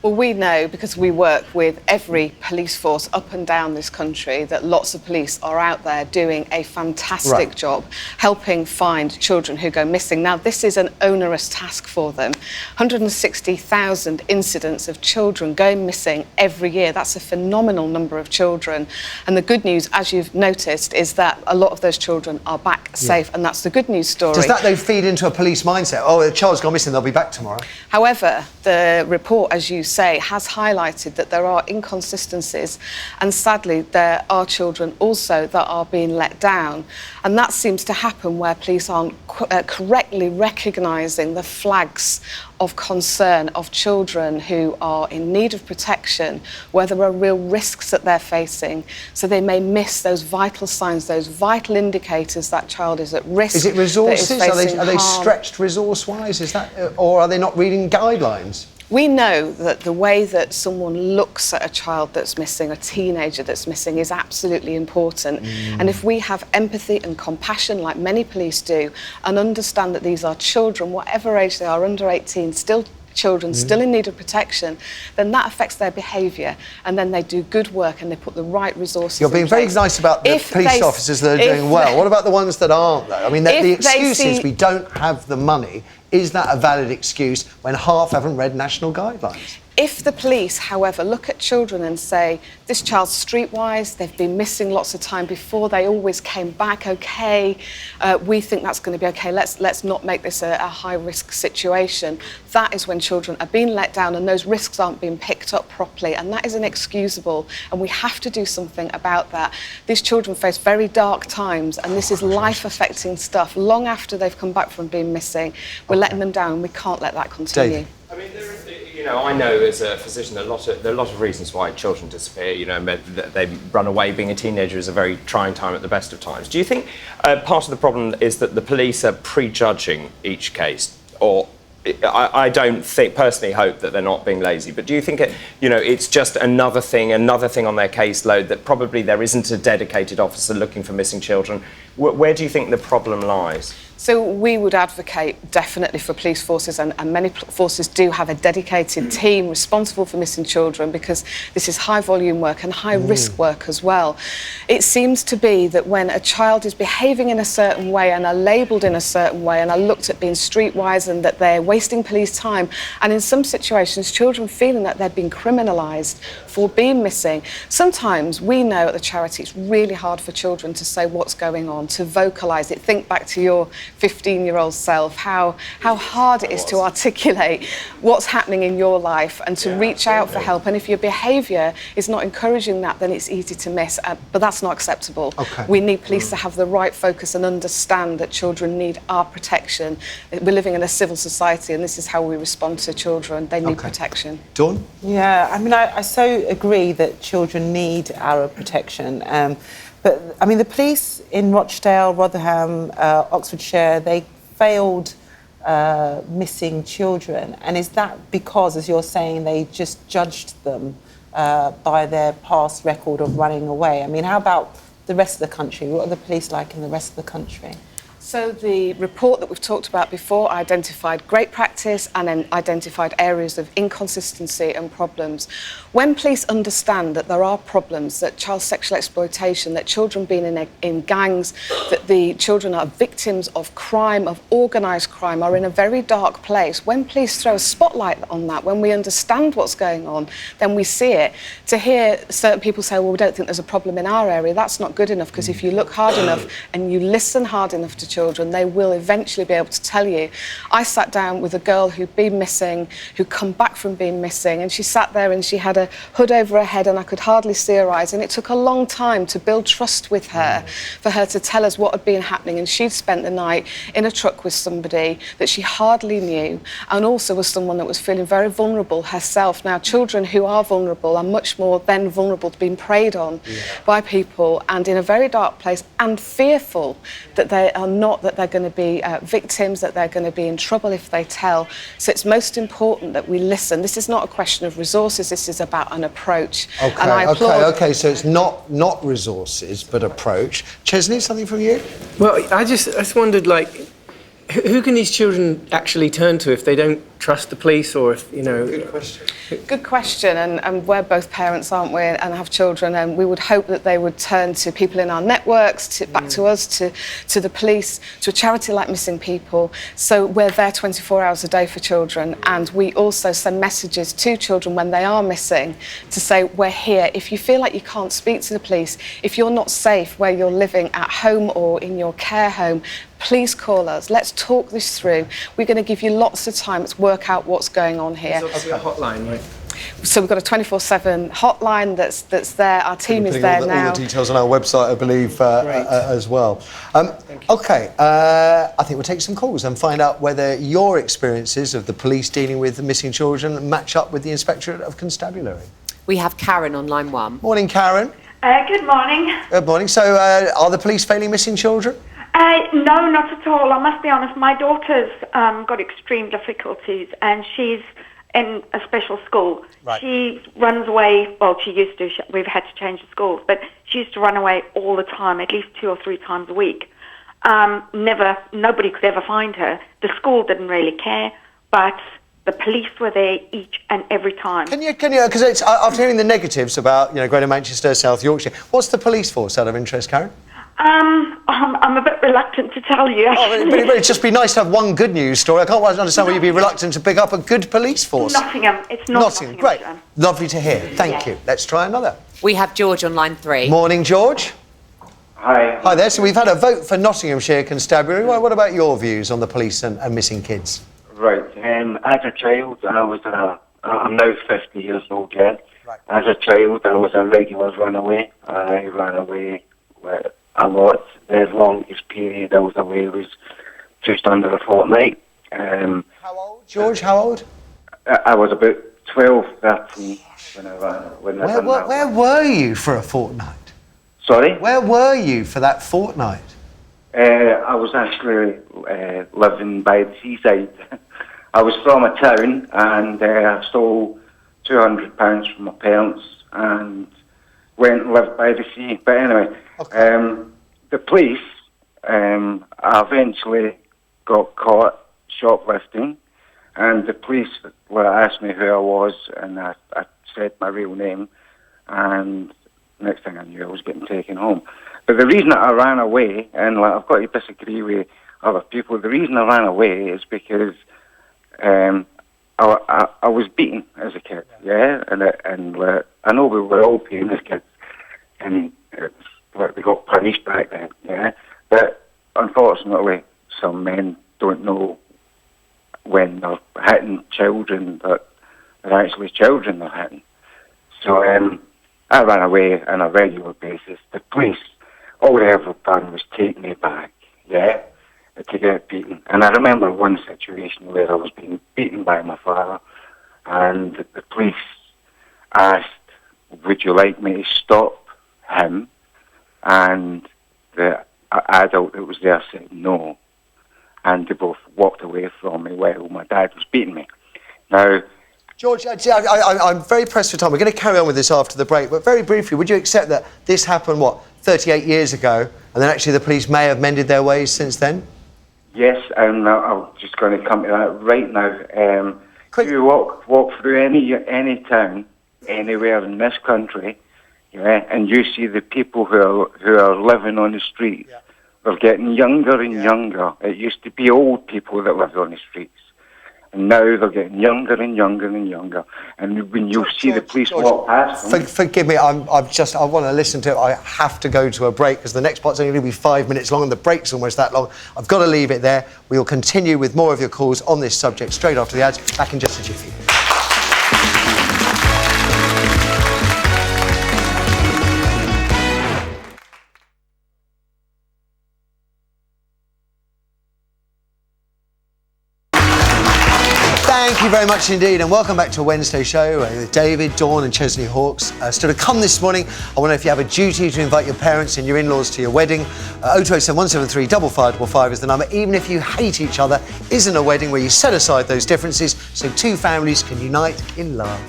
Speaker 11: Well, we know, because we work with every police force up and down this country, that lots of police are out there doing a fantastic job helping find children who go missing. Now, this is an onerous task for them. 160,000 incidents of children going missing every year. That's a phenomenal number of children. And the good news, as you've noticed, is that a lot of those children are back safe, and that's the good news story.
Speaker 1: Does that, though, feed into a police mindset? Oh, a child's gone missing, they'll be back tomorrow.
Speaker 11: However, the report, as you say, has highlighted that there are inconsistencies, and sadly there are children also that are being let down, and that seems to happen where police aren't correctly recognising the flags of concern of children who are in need of protection, where there are real risks that they're facing, so they may miss those vital signs, those vital indicators that child is at risk.
Speaker 1: Is it resources? Are they stretched resource-wise? Is that, or are they not reading guidelines?
Speaker 11: We know that the way that someone looks at a child that's missing, a teenager that's missing, is absolutely important. And if we have empathy and compassion, like many police do, and understand that these are children, whatever age they are, under 18, still children, still in need of protection, then that affects their behaviour, and then they do good work and they put the right resources in place.
Speaker 1: You're being very nice about the police officers that are doing well. What about the ones that aren't, though? I mean, the excuse is we don't have the money. Is that a valid excuse when half haven't read national guidelines?
Speaker 11: If the police, however, look at children and say, this child's streetwise, they've been missing lots of time before, they always came back okay, we think that's going to be okay, let's not make this a high-risk situation, that is when children are being let down and those risks aren't being picked up properly, and that is inexcusable, and we have to do something about that. These children face very dark times, and this is life-affecting stuff. Long after they've come back from being missing, we're letting them down, and we can't let that continue.
Speaker 1: Dave.
Speaker 2: I mean, I know as a physician there are a lot of reasons why children disappear. They run away. Being a teenager is a very trying time at the best of times. Do you think part of the problem is that the police are prejudging each case? Or I don't personally hope that they're not being lazy, but do you think it's just another thing on their caseload, that probably there isn't a dedicated officer looking for missing children? Where do you think the problem lies?
Speaker 11: So we would advocate definitely for police forces, and many forces do have a dedicated team responsible for missing children, because this is high volume work and high risk work as well. It seems to be that when a child is behaving in a certain way and are labelled in a certain way and are looked at being streetwise and that they're wasting police time, and in some situations children feeling that they're being criminalised for being missing. Sometimes we know at the charity it's really hard for children to say what's going on, to vocalise it. Think back to your 15-year-old self, how hard it is to articulate what's happening in your life and to reach out for help. And if your behaviour is not encouraging that, then it's easy to miss. But that's not acceptable. We need police to have the right focus and understand that children need our protection. We're living in a civil society, and this is how we respond to children. They need protection.
Speaker 1: Dawn?
Speaker 5: Yeah, I mean, I so agree that children need our protection. But, I mean, the police in Rochdale, Rotherham, Oxfordshire, they failed missing children. And is that because, as you're saying, they just judged them by their past record of running away? I mean, how about the rest of the country? What are the police like in the rest of the country?
Speaker 11: So the report that we've talked about before identified great practice and then identified areas of inconsistency and problems. When police understand that there are problems, that child sexual exploitation, that children being in gangs, that the children are victims of crime, of organised crime, are in a very dark place, when police throw a spotlight on that, when we understand what's going on, then we see it. To hear certain people say, well, we don't think there's a problem in our area, that's not good enough, because if you look hard enough and you listen hard enough to children, they will eventually be able to tell you. I sat down with a girl who'd been missing, who'd come back from being missing, and she sat there and she had a hood over her head and I could hardly see her eyes, and it took a long time to build trust with her, for her to tell us what had been happening. And she'd spent the night in a truck with somebody that she hardly knew, and also was someone that was feeling very vulnerable herself. Now, children who are vulnerable are much more then vulnerable to being preyed on by people, and in a very dark place, and fearful that they are not, that they're going to be victims, that they're going to be in trouble if they tell. So it's most important that we listen. This is not a question of resources, this is about an approach. And I applaud...
Speaker 1: Okay, so it's not resources, but approach. Chesney, something from you?
Speaker 6: Well, I just wondered, like, who can these children actually turn to if they don't trust the police, or if, you know...
Speaker 11: Good question, and we're both parents, aren't we, and have children, and we would hope that they would turn to people in our networks, back to us, to the police, to a charity like Missing People. So we're there 24 hours a day for children, and we also send messages to children when they are missing to say, we're here. If you feel like you can't speak to the police, if you're not safe where you're living at home or in your care home, please call us. Let's talk this through. We're going to give you lots of time to work out what's going on here.
Speaker 6: There's obviously a hotline, right?
Speaker 11: So we've got a 24/7 hotline that's there. Our team is there now.
Speaker 1: All the details on our website, I believe, as well. I think we'll take some calls and find out whether your experiences of the police dealing with missing children match up with the Inspectorate of Constabulary.
Speaker 8: We have Karen on line 1.
Speaker 1: Morning, Karen.
Speaker 9: Good morning.
Speaker 1: Good morning. So, are the police failing missing children?
Speaker 9: No, not at all. I must be honest, my daughter's got extreme difficulties, and she's in a special school.
Speaker 1: Right.
Speaker 9: She runs away, well, she used to, we've had to change the schools, but she used to run away all the time, at least 2 or 3 times a week. Nobody could ever find her. The school didn't really care, but the police were there each and every time.
Speaker 1: Can you, because after hearing the negatives about, Greater Manchester, South Yorkshire, what's the police force out of interest, Karen?
Speaker 9: I'm a bit reluctant to tell you, actually.
Speaker 1: But it'd just be nice to have one good news story. I can't understand why you'd be reluctant to pick up a good police force.
Speaker 9: Nottingham. It's not Nottingham.
Speaker 1: Great. Lovely to hear. Thank you. Let's try another.
Speaker 8: We have George on line 3.
Speaker 1: Morning, George.
Speaker 12: Hi.
Speaker 1: Hi there. So we've had a vote for Nottinghamshire Constabulary. What about your views on the police and missing kids?
Speaker 12: Right. As a child, I'm now 50 years old yet. Right. As a child, I was a regular runaway. I ran away a lot. The longest period I was away was just under a fortnight.
Speaker 1: How old, George? How old?
Speaker 12: I was about 12, 13 when I ran.
Speaker 1: Where were you for a fortnight?
Speaker 12: Sorry?
Speaker 1: Where were you for that fortnight?
Speaker 12: I was actually living by the seaside. I was from a town, and I stole £200 from my parents and went and lived by the sea. But anyway, the police, I eventually got caught shoplifting, and the police asked me who I was, and I said my real name, and next thing I knew, I was getting taken home. But the reason that I ran away, and I've got to disagree with other people, the reason I ran away is because I was beaten as a kid, and I know we were all beaten as kids, and we got punished back then, but unfortunately, some men don't know when they're hitting children that they're actually children they're hitting. So I ran away on a regular basis. The police, all they ever done was take me back, to get beaten. And I remember one situation where I was being beaten by my father, and the police asked, would you like me to stop him? And the adult that was there said no. And they both walked away from me while my dad was beating me. Now,
Speaker 1: George, I'm very pressed for time. We're going to carry on with this after the break, but very briefly, would you accept that this happened, 38 years ago, and then actually the police may have mended their ways since then?
Speaker 12: Yes, and I'm just going to come to that right now. If you walk through any town, anywhere in this country, and you see the people who are living on the streets, they're getting younger and younger. It used to be old people that lived on the streets. And now they're getting younger and younger and younger. And when you see the police walk past them...
Speaker 1: Forgive me, I want to listen to it. I have to go to a break because the next part's only going to be 5 minutes long and the break's almost that long. I've got to leave it there. We'll continue with more of your calls on this subject straight after the ads. Back in just a jiffy. Thank you very much indeed, and welcome back to a Wednesday show with David, Dawn and Chesney Hawkes. Still to come this morning, I wonder if you have a duty to invite your parents and your in-laws to your wedding. 0207 173 5555 is the number. Even if you hate each other, isn't a wedding where you set aside those differences so two families can unite in love.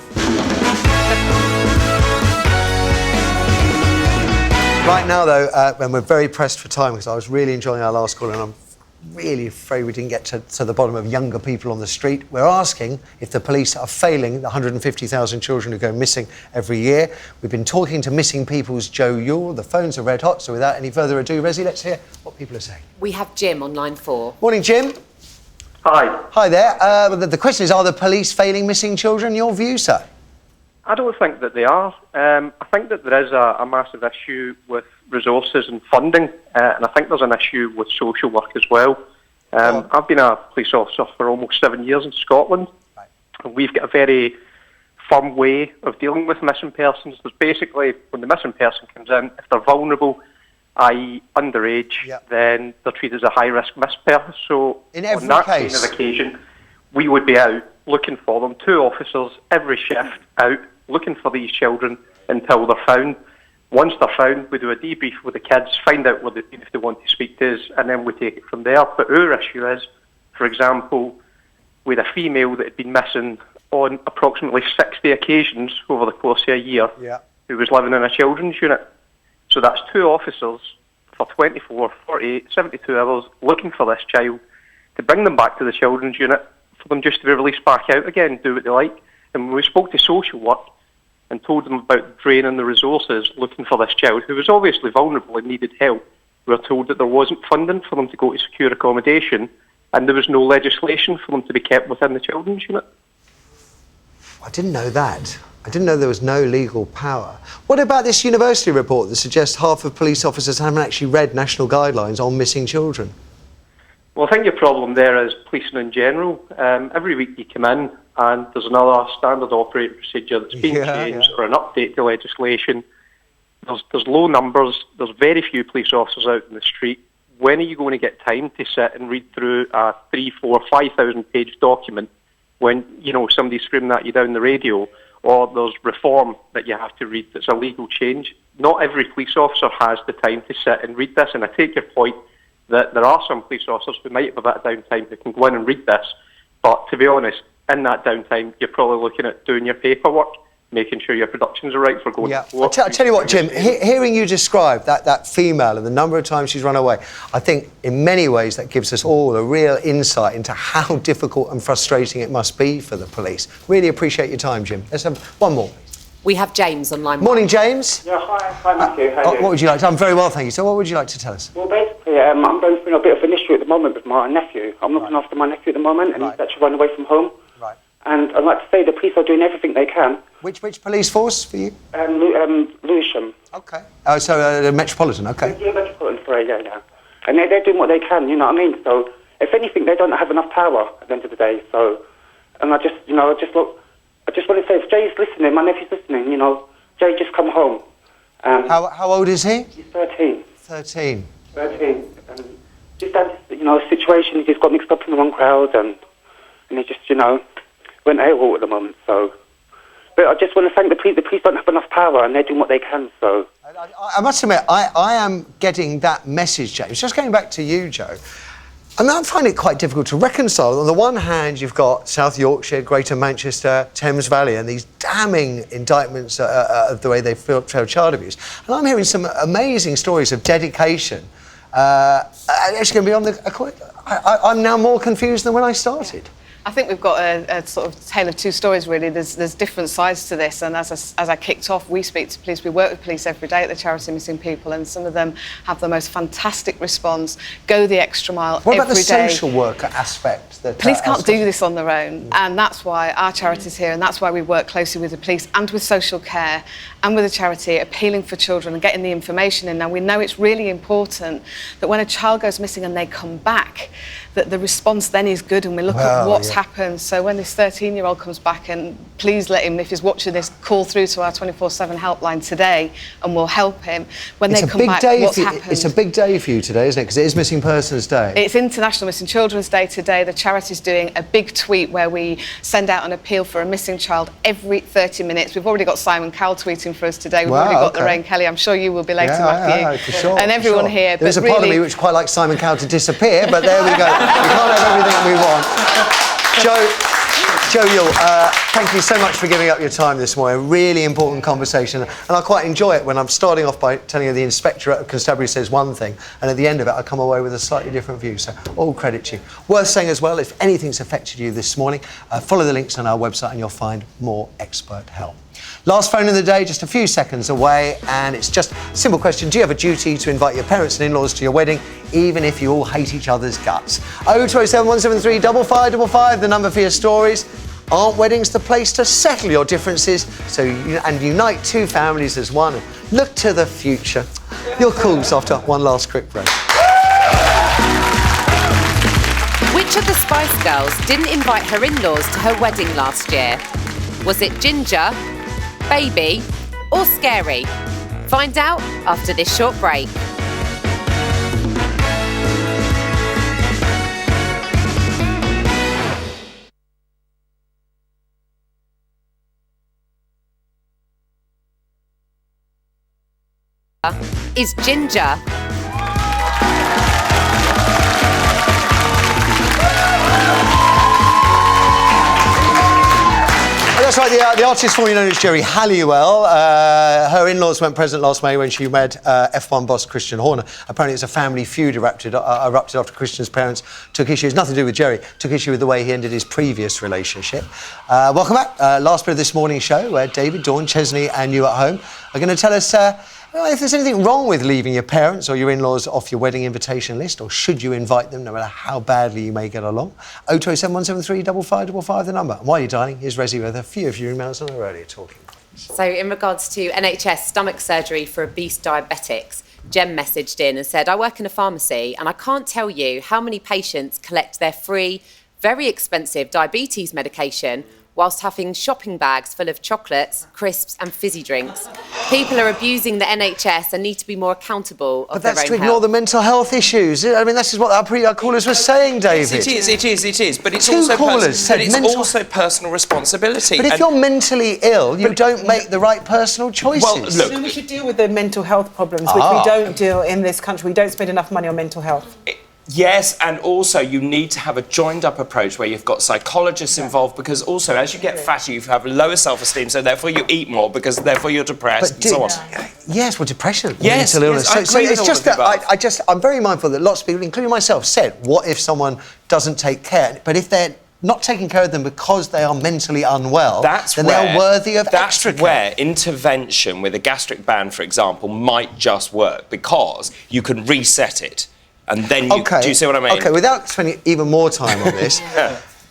Speaker 1: Right now, though, and we're very pressed for time because I was really enjoying our last call, and I'm really afraid we didn't get to the bottom of younger people on the street. We're asking if the police are failing the 150,000 children who go missing every year. We've been talking to Missing People's Joe Yule. The phones are red hot, so without any further ado, Resi, let's hear what people are saying.
Speaker 8: We have Jim on line 4.
Speaker 1: Morning, Jim.
Speaker 13: Hi.
Speaker 1: Hi there. The question is, are the police failing missing children? Your view, sir?
Speaker 13: I don't think that they are. I think that there is a massive issue with resources and funding, and I think there's an issue with social work as well. I've been a police officer for almost 7 years in Scotland, and we've got a very firm way of dealing with missing persons. There's basically, when the missing person comes in, if they're vulnerable, i.e. underage, then they're treated as a high-risk missed person. So
Speaker 1: in every
Speaker 13: on that
Speaker 1: case,
Speaker 13: kind of occasion, we would be out looking for them, 2 officers every shift out, looking for these children until they're found. Once they're found, we do a debrief with the kids, find out what if they want to speak to us, and then we take it from there. But our issue is, for example, with a female that had been missing on approximately 60 occasions over the course of a year, who was living in a children's unit. So that's 2 officers for 24, 48, 72 hours looking for this child, to bring them back to the children's unit, for them just to be released back out again, do what they like. And when we spoke to social work and told them about draining the resources looking for this child, who was obviously vulnerable and needed help, we were told that there wasn't funding for them to go to secure accommodation, and there was no legislation for them to be kept within the children's unit.
Speaker 1: I didn't know that. I didn't know there was no legal power. What about this university report that suggests half of police officers haven't actually read national guidelines on missing children?
Speaker 13: Well, I think your problem there is policing in general. Every week you come in and there's another standard operating procedure that's been changed or an update to legislation. There's low numbers. There's very few police officers out in the street. When are you going to get time to sit and read through a 3,000, 4,000, 5,000 page document when, somebody's screaming at you down the radio, or there's reform that you have to read that's a legal change? Not every police officer has the time to sit and read this, and I take your point that there are some police officers who might have a bit of downtime who can go in and read this, but to be honest, in that downtime, you're probably looking at doing your paperwork, making sure your productions are right for going to work.
Speaker 1: I'll tell you what, Jim, hearing you describe that female and the number of times she's run away, I think in many ways that gives us all a real insight into how difficult and frustrating it must be for the police. Really appreciate your time, Jim. Let's have one more.
Speaker 8: We have James on line.
Speaker 1: Morning, James.
Speaker 14: Yeah, hi Matthew. How are you?
Speaker 1: What would you like to... I'm very well, thank you. So what would you like to tell us?
Speaker 14: Well, basically, I'm going through a bit of an issue at the moment with my nephew. I'm looking after my nephew at the moment, and he's actually run away from home.
Speaker 1: Right.
Speaker 14: And I'd like to say the police are doing everything they can.
Speaker 1: Which police force for you?
Speaker 14: Lewisham.
Speaker 1: Okay. Oh, so the Metropolitan, okay.
Speaker 14: Yeah, Metropolitan, sorry, yeah. And they're doing what they can, you know what I mean? So, if anything, they don't have enough power at the end of the day. So, and I just want to say, if Jay's listening, my nephew's listening, you know, Jay, just come home.
Speaker 1: How old is he?
Speaker 14: He's 13.
Speaker 1: 13.
Speaker 14: 13. And just had, you know, a situation, he just got mixed up in the wrong crowd, and he just, you know, went AWOL at the moment, so... But I just want to thank the police. The police don't have enough power, and they're doing what they can, so...
Speaker 1: I must admit, I am getting that message, James. Just going back to you, Joe, I mean, I find it quite difficult to reconcile. On the one hand, you've got South Yorkshire, Greater Manchester, Thames Valley, and these damning indictments of the way they failed child abuse. And I'm hearing some amazing stories of dedication. Actually, going to be on the... I'm now more confused than when I started.
Speaker 11: I think we've got a sort of tale of two stories, really. There's different sides to this, and as I kicked off, we speak to police, we work with police every day at the charity Missing People, and some of them have the most fantastic response, go the extra mile every day.
Speaker 1: What about the social worker aspect?
Speaker 11: Police can't do this on their own, and that's why our charity's here, and that's why we work closely with the police and with social care and with the charity, appealing for children and getting the information in. Now, we know it's really important that when a child goes missing and they come back, that the response then is good, and we look at what's happened. So when this 13-year-old comes back, and please let him, if he's watching this, call through to our 24/7 helpline today, and we'll help him. When they come back, what's happened?
Speaker 1: It's a big day for you today, isn't it? Because it is Missing Persons Day.
Speaker 11: It's International Missing Children's Day today. The charity's doing a big tweet where we send out an appeal for a missing child every 30 minutes. We've already got Simon Cowell tweeting for us today. We've already got Lorraine Kelly. I'm sure you will be later, Matthew.
Speaker 1: Yeah, for sure.
Speaker 11: And everyone here.
Speaker 1: There's a part of me which quite likes Simon Cowell to disappear, but there we go. We can't have everything we want. Joe Yule, thank you so much for giving up your time this morning. A really important conversation, and I quite enjoy it when I'm starting off by telling you the Inspectorate of Constabulary says one thing, and at the end of it I come away with a slightly different view, so all credit to you. Worth saying as well, if anything's affected you this morning, follow the links on our website and you'll find more expert help. Last phone of the day, just a few seconds away, and it's just a simple question. Do you have a duty to invite your parents and in-laws to your wedding, even if you all hate each other's guts? 0207 173 5555, the number for your stories. Aren't weddings the place to settle your differences and unite two families as one? Look to the future. Your calls after one last quick break.
Speaker 8: Which of the Spice Girls didn't invite her in-laws to her wedding last year? Was it Ginger, Baby, or Scary? Find out after this short break. Is Ginger.
Speaker 1: That's right, the artist formerly known as Geri Halliwell. Her in-laws weren't present last May when she wed F1 boss Christian Horner. Apparently it's a family feud erupted after Christian's parents took issue. It's nothing to do with Geri, took issue with the way he ended his previous relationship. Welcome back. Last bit of this morning's show where David, Dawn, Chesney and you at home are going to tell us if there's anything wrong with leaving your parents or your in-laws off your wedding invitation list, or should you invite them no matter how badly you may get along. 0207 173 5555, the number. And while you're dialing, here's Resi with a few of your emails on our earlier talking points.
Speaker 8: So in regards to NHS stomach surgery for obese diabetics, Jem messaged in and said, I work in a pharmacy and I can't tell you how many patients collect their free, very expensive diabetes medication whilst having shopping bags full of chocolates, crisps and fizzy drinks. People are abusing the NHS and need to be more accountable of their own health.
Speaker 1: But that's to ignore the mental health issues. I mean, this is what our callers were saying, David.
Speaker 2: Yes, it is. But it's
Speaker 1: also
Speaker 2: personal responsibility.
Speaker 1: But if you're mentally ill, you don't make the right personal choices.
Speaker 5: Well, look, we should deal with the mental health problems, which we don't deal in this country. We don't spend enough money on mental health.
Speaker 2: Yes, and also you need to have a joined-up approach where you've got psychologists involved, because also as you get fatter, you have lower self-esteem, so therefore you eat more, because therefore you're depressed, and so on.
Speaker 1: Yes, well, depression.
Speaker 2: Yes,
Speaker 1: mental illness.
Speaker 2: yes, I
Speaker 1: So
Speaker 2: agree with
Speaker 1: it's
Speaker 2: all
Speaker 1: just
Speaker 2: of the
Speaker 1: that I'm very mindful that lots of people, including myself, said, what if someone doesn't take care? But if they're not taking care of them because they are mentally unwell, then they're worthy of extra care.
Speaker 2: That's where intervention with a gastric band, for example, might just work, because you can reset it. And then you... Do you see what I mean?
Speaker 1: OK, without spending even more time on this,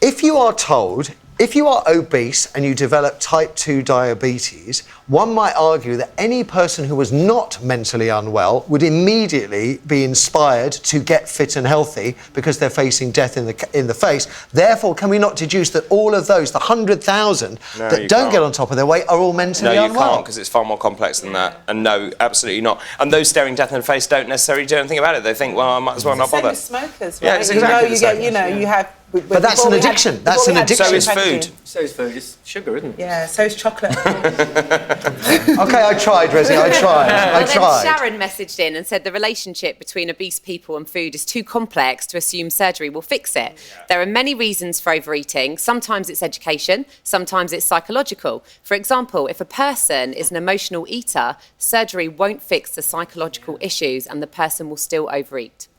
Speaker 1: if you are told, if you are obese and you develop type 2 diabetes, one might argue that any person who was not mentally unwell would immediately be inspired to get fit and healthy because they're facing death in the face. Therefore, can we not deduce that all of those, the 100,000 that don't get on top of their weight, are all mentally unwell?
Speaker 2: No, you can't, because it's far more complex than that. And no, absolutely not. And those staring death in the face don't necessarily do anything about it. They think, well, I might as well not bother.
Speaker 5: Same with smokers, right?
Speaker 2: Yeah, it's exactly the same.
Speaker 5: You have...
Speaker 1: But that's an addiction. That's an addiction.
Speaker 2: So is food.
Speaker 6: So is food. It's sugar, isn't it?
Speaker 5: Yeah, so is chocolate.
Speaker 1: OK, I tried, Resi, I tried.
Speaker 8: Then Sharon messaged in and said the relationship between obese people and food is too complex to assume surgery will fix it. There are many reasons for overeating. Sometimes it's education, sometimes it's psychological. For example, if a person is an emotional eater, surgery won't fix the psychological issues and the person will still overeat.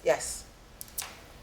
Speaker 5: Yes.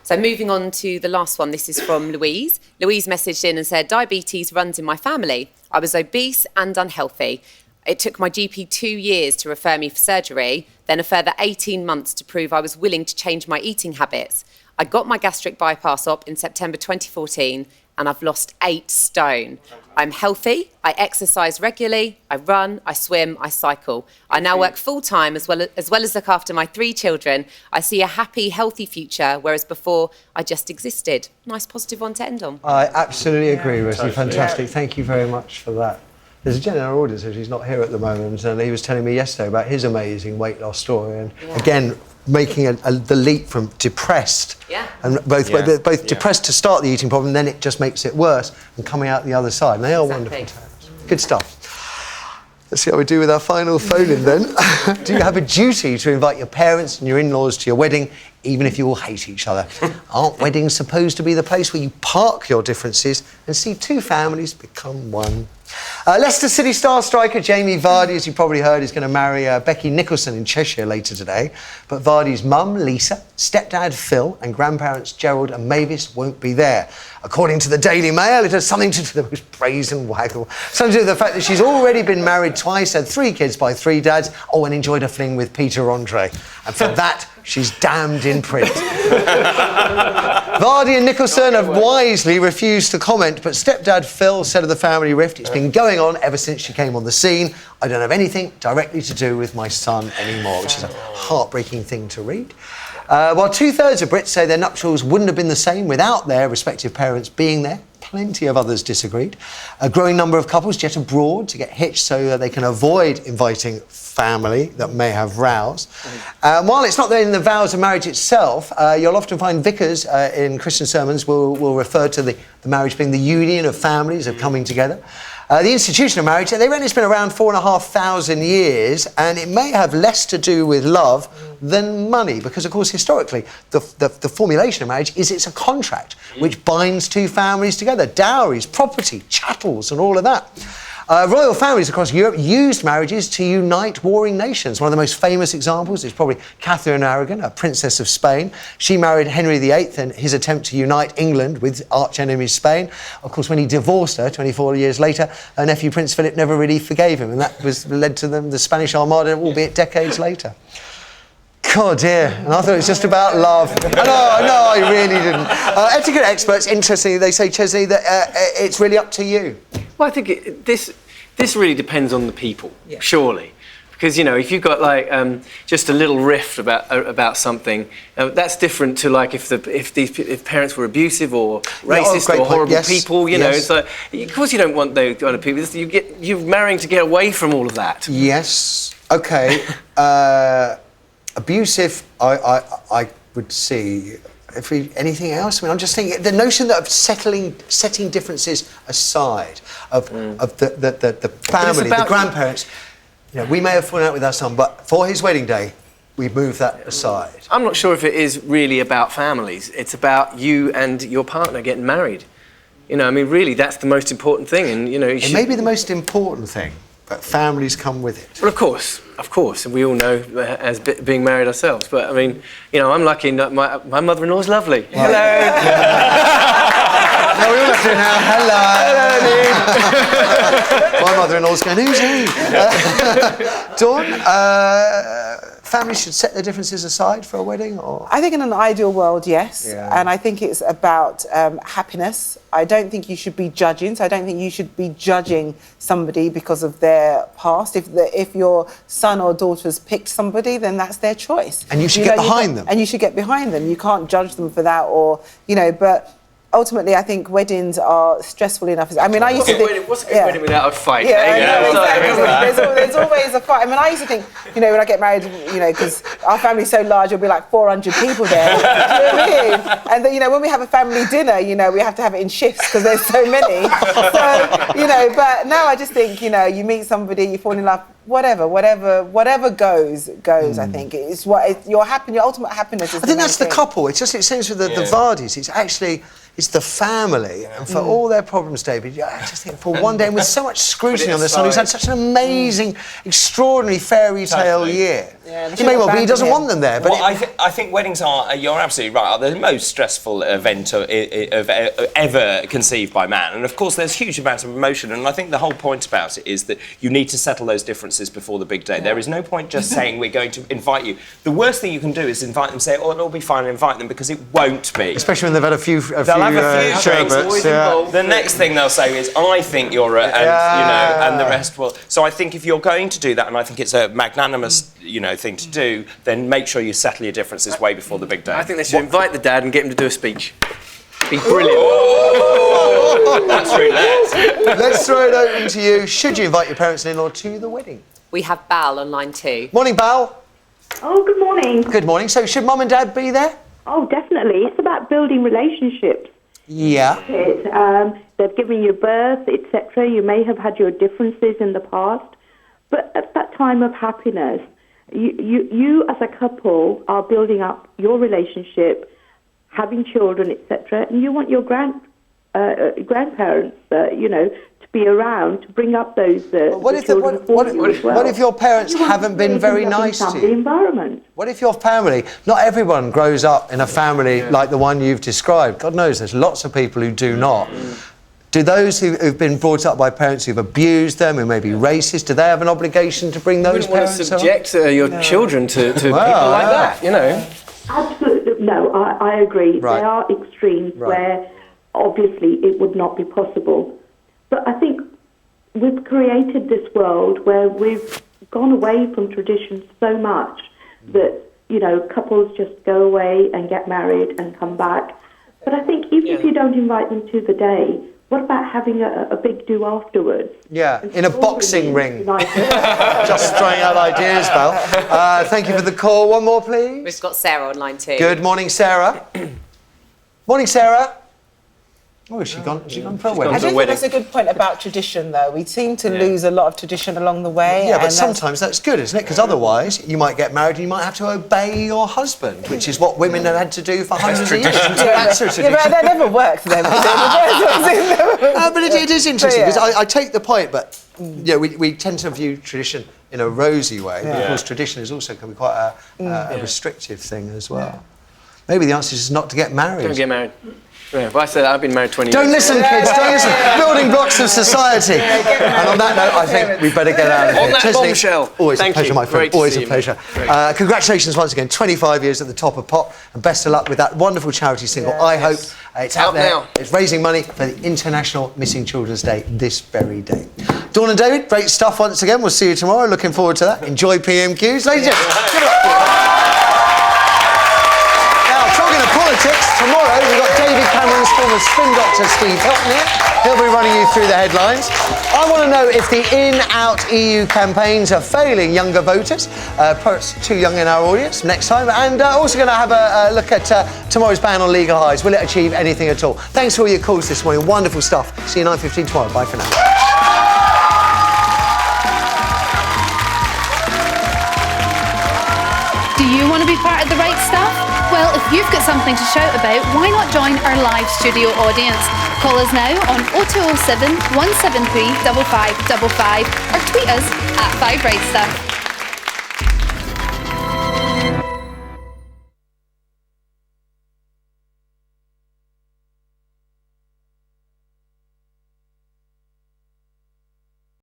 Speaker 8: So moving on to the last one, this is from Louise. Louise messaged in and said, diabetes runs in my family. I was obese and unhealthy. It took my GP 2 years to refer me for surgery, then a further 18 months to prove I was willing to change my eating habits. I got my gastric bypass op in September 2014 and I've lost 8 stone. I'm healthy, I exercise regularly, I run, I swim, I cycle. I now work full-time as well as look after my 3 children. I see a happy, healthy future, whereas before I just existed. Nice positive one to end on.
Speaker 1: I absolutely agree, Rosie. Fantastic. Thank you very much for that. There's a general audience who's not here at the moment, and he was telling me yesterday about his amazing weight loss story, and again, making the leap from depressed and both depressed to start the eating problem, then it just makes it worse, and coming out the other side. And they are wonderful tales. Good stuff. Let's see how we do with our final phone-in then. Do you have a duty to invite your parents and your in-laws to your wedding, even if you all hate each other? Aren't weddings supposed to be the place where you park your differences and see 2 families become one? Leicester City star striker Jamie Vardy, as you probably heard, is going to marry Becky Nicholson in Cheshire later today. But Vardy's mum, Lisa, stepdad, Phil, and grandparents Gerald and Mavis won't be there. According to the Daily Mail, it has something to do with the most brazen waggle. Something to do with the fact that she's already been married twice, had 3 kids by 3 dads, and enjoyed a fling with Peter Andre. And for that, she's damned in print. Vardy and Nicholson have wisely refused to comment, but stepdad Phil said of the family rift, it's been going on ever since she came on the scene. I don't have anything directly to do with my son anymore, which is a heartbreaking thing to read. While 2/3 of Brits say their nuptials wouldn't have been the same without their respective parents being there, plenty of others disagreed. A growing number of couples jet abroad to get hitched so that they can avoid inviting family that may have rows. While it's not in the vows of marriage itself, you'll often find vicars in Christian sermons will refer to the marriage being the union of families of coming together. The institution of marriage, they reckon it's been around 4,500 years, and it may have less to do with love than money, because, of course, historically, the formulation of marriage is it's a contract which binds 2 families together. Dowries, property, chattels, and all of that. Royal families across Europe used marriages to unite warring nations. One of the most famous examples is probably Catherine Aragon, a princess of Spain. She married Henry VIII in his attempt to unite England with arch-enemy Spain. Of course, when he divorced her 24 years later, her nephew Prince Philip never really forgave him, and that led to the Spanish Armada, albeit decades later. God, dear. And I thought it was just about love. No, I really didn't. Etiquette experts, interestingly, they say, Chesley, that it's really up to you.
Speaker 6: Well, I think this really depends on the people, surely. Because, you know, if you've got, like, just a little rift about something, that's different to, like, if parents were abusive or racist or horrible people, you know. It's like, of course you don't want those kind of people. You're marrying to get away from all of that.
Speaker 1: Yes. OK. Abusive, I would see. Anything else? I mean, I'm just thinking the notion that of setting differences aside, of the family, the grandparents. You know, we may have fallen out with our son, but for his wedding day, we move that aside?
Speaker 6: I'm not sure if it is really about families. It's about you and your partner getting married. You know, I mean, really, that's the most important thing. And, you know...
Speaker 1: It may be the most important thing, but families come with it.
Speaker 6: Well, of course. And we all know as being married ourselves. But, I mean, you know, I'm lucky that my mother-in-law's lovely.
Speaker 1: Right. Hello! No, we all have to now. Hello! My mother-in-law's going, who's he? Dawn, families should set their differences aside for a wedding, or...?
Speaker 5: I think in an ideal world, yes.
Speaker 1: Yeah.
Speaker 5: And I think it's about happiness. I don't think you should be judging. So I don't think you should be judging somebody because of their past. If your son or daughter's picked somebody, then that's their choice.
Speaker 1: And you should get behind them.
Speaker 5: And you should get behind them. You can't judge them for that, or, you know, but... Ultimately, I think weddings are stressful enough. I mean, I used to think...
Speaker 6: What's a good wedding without a fight?
Speaker 5: Yeah, exactly. There's always a fight. I mean, I used to think, you know, when I get married, you know, because our family's so large, there'll be like 400 people there. Do you know what I mean? And then, you know, when we have a family dinner, you know, we have to have it in shifts because there's so many. So, you know, but now I just think, you know, you meet somebody, you fall in love, whatever goes. I think it's what your ultimate happiness is.
Speaker 1: I think that's the couple. It seems with the Vardis, it's the family, and for all their problems, David, I just think for one day, and with so much scrutiny on their son, who's had such an amazing, extraordinary fairy tale year.
Speaker 5: Yeah,
Speaker 1: He may well be, he doesn't want them there, but...
Speaker 2: Well, I think weddings are, you're absolutely right, are the most stressful event ever conceived by man. And of course, there's huge amounts of emotion, and I think the whole point about it is that you need to settle those differences before the big day. There is no point just saying we're going to invite you. The worst thing you can do is invite them and say, oh, it'll be fine, invite them, because it won't be.
Speaker 1: Especially when they've had a few
Speaker 2: sherbets. The next thing they'll say is, I think you're a... And, you know, and the rest will... So I think if you're going to do that, and I think it's a magnanimous, you know, thing to do, then make sure you settle your differences way before the big day.
Speaker 6: I think they should invite the dad and get him to do a speech. Be brilliant.
Speaker 2: That's roulette.
Speaker 1: Let's throw it open to you. Should you invite your parents-in-law to the wedding?
Speaker 8: We have Bal on line 2.
Speaker 1: Morning, Bal.
Speaker 15: Oh, good morning.
Speaker 1: Good morning. So should mum and dad be there?
Speaker 15: Oh, definitely. It's about building relationships.
Speaker 1: Yeah.
Speaker 15: They've given you birth, etc. You may have had your differences in the past, but at that time of happiness, you as a couple are building up your relationship, having children, etc. And you want your grandparents, you know, to be around to bring up those children for you as well.
Speaker 1: What if your parents haven't been very nice to you?
Speaker 15: Environment.
Speaker 1: What if your family, not everyone grows up in a family like the one you've described. God knows there's lots of people who do not. Do those who've been brought up by parents who've abused them, who may be racist, do they have an obligation to bring those parents up?
Speaker 6: You wouldn't want to subject your children to people like that, you know?
Speaker 15: Absolutely. No, I agree.
Speaker 6: Right.
Speaker 15: There are extremes where obviously it would not be possible. But I think we've created this world where we've gone away from tradition so much that, you know, couples just go away and get married and come back. But I think even if you don't invite them to the day, what about having a big do afterwards?
Speaker 1: Yeah, in a boxing ring. Just throwing out ideas, Bal. Thank you for the call. One more, please.
Speaker 8: We've got Sarah on line 2.
Speaker 1: Good morning, Sarah. Morning, Sarah. Oh, has she gone for a wedding?
Speaker 5: I think that's a good point about tradition, though. We seem to lose a lot of tradition along the way.
Speaker 1: Yeah, but sometimes that's good, isn't it? Because otherwise, you might get married and you might have to obey your husband, which is what women have had to do for hundreds of years. That's a tradition.
Speaker 5: Yeah, but that never works then.
Speaker 1: But it is interesting, because I take the point, but yeah, we tend to view tradition in a rosy way. But of course, tradition is also can be quite a restrictive thing as well. Maybe the answer is not to get married.
Speaker 6: Don't get married. Yeah, but I said I've been married 20 years.
Speaker 1: Don't listen, kids. Don't listen. Building blocks of society. And on that note, I think we better get out of here.
Speaker 6: On that bombshell.
Speaker 1: Always a pleasure, my friend. Always a pleasure. Congratulations once again. 25 years at the top of pop, and best of luck with that wonderful charity single. I hope it's out there.
Speaker 6: Now.
Speaker 1: It's raising money for the International Missing Children's Day this very day. Dawn and David, great stuff once again. We'll see you tomorrow. Looking forward to that. Enjoy PMQs, ladies and gentlemen. Good luck. Tomorrow we've got David Cameron's former spin doctor Steve Hilton here. He'll be running you through the headlines. I want to know if the in-out EU campaigns are failing younger voters. Perhaps too young in our audience next time. And also going to have a look at tomorrow's ban on legal highs. Will it achieve anything at all? Thanks for all your calls this morning. Wonderful stuff. See you 9:15 tomorrow. Bye for now.
Speaker 16: Do you want to be part of the Wright staff? Well, if you've got something to shout about, why not join our live studio audience? Call us now on 0207 173 5555 or tweet us at 5Wright Stuff.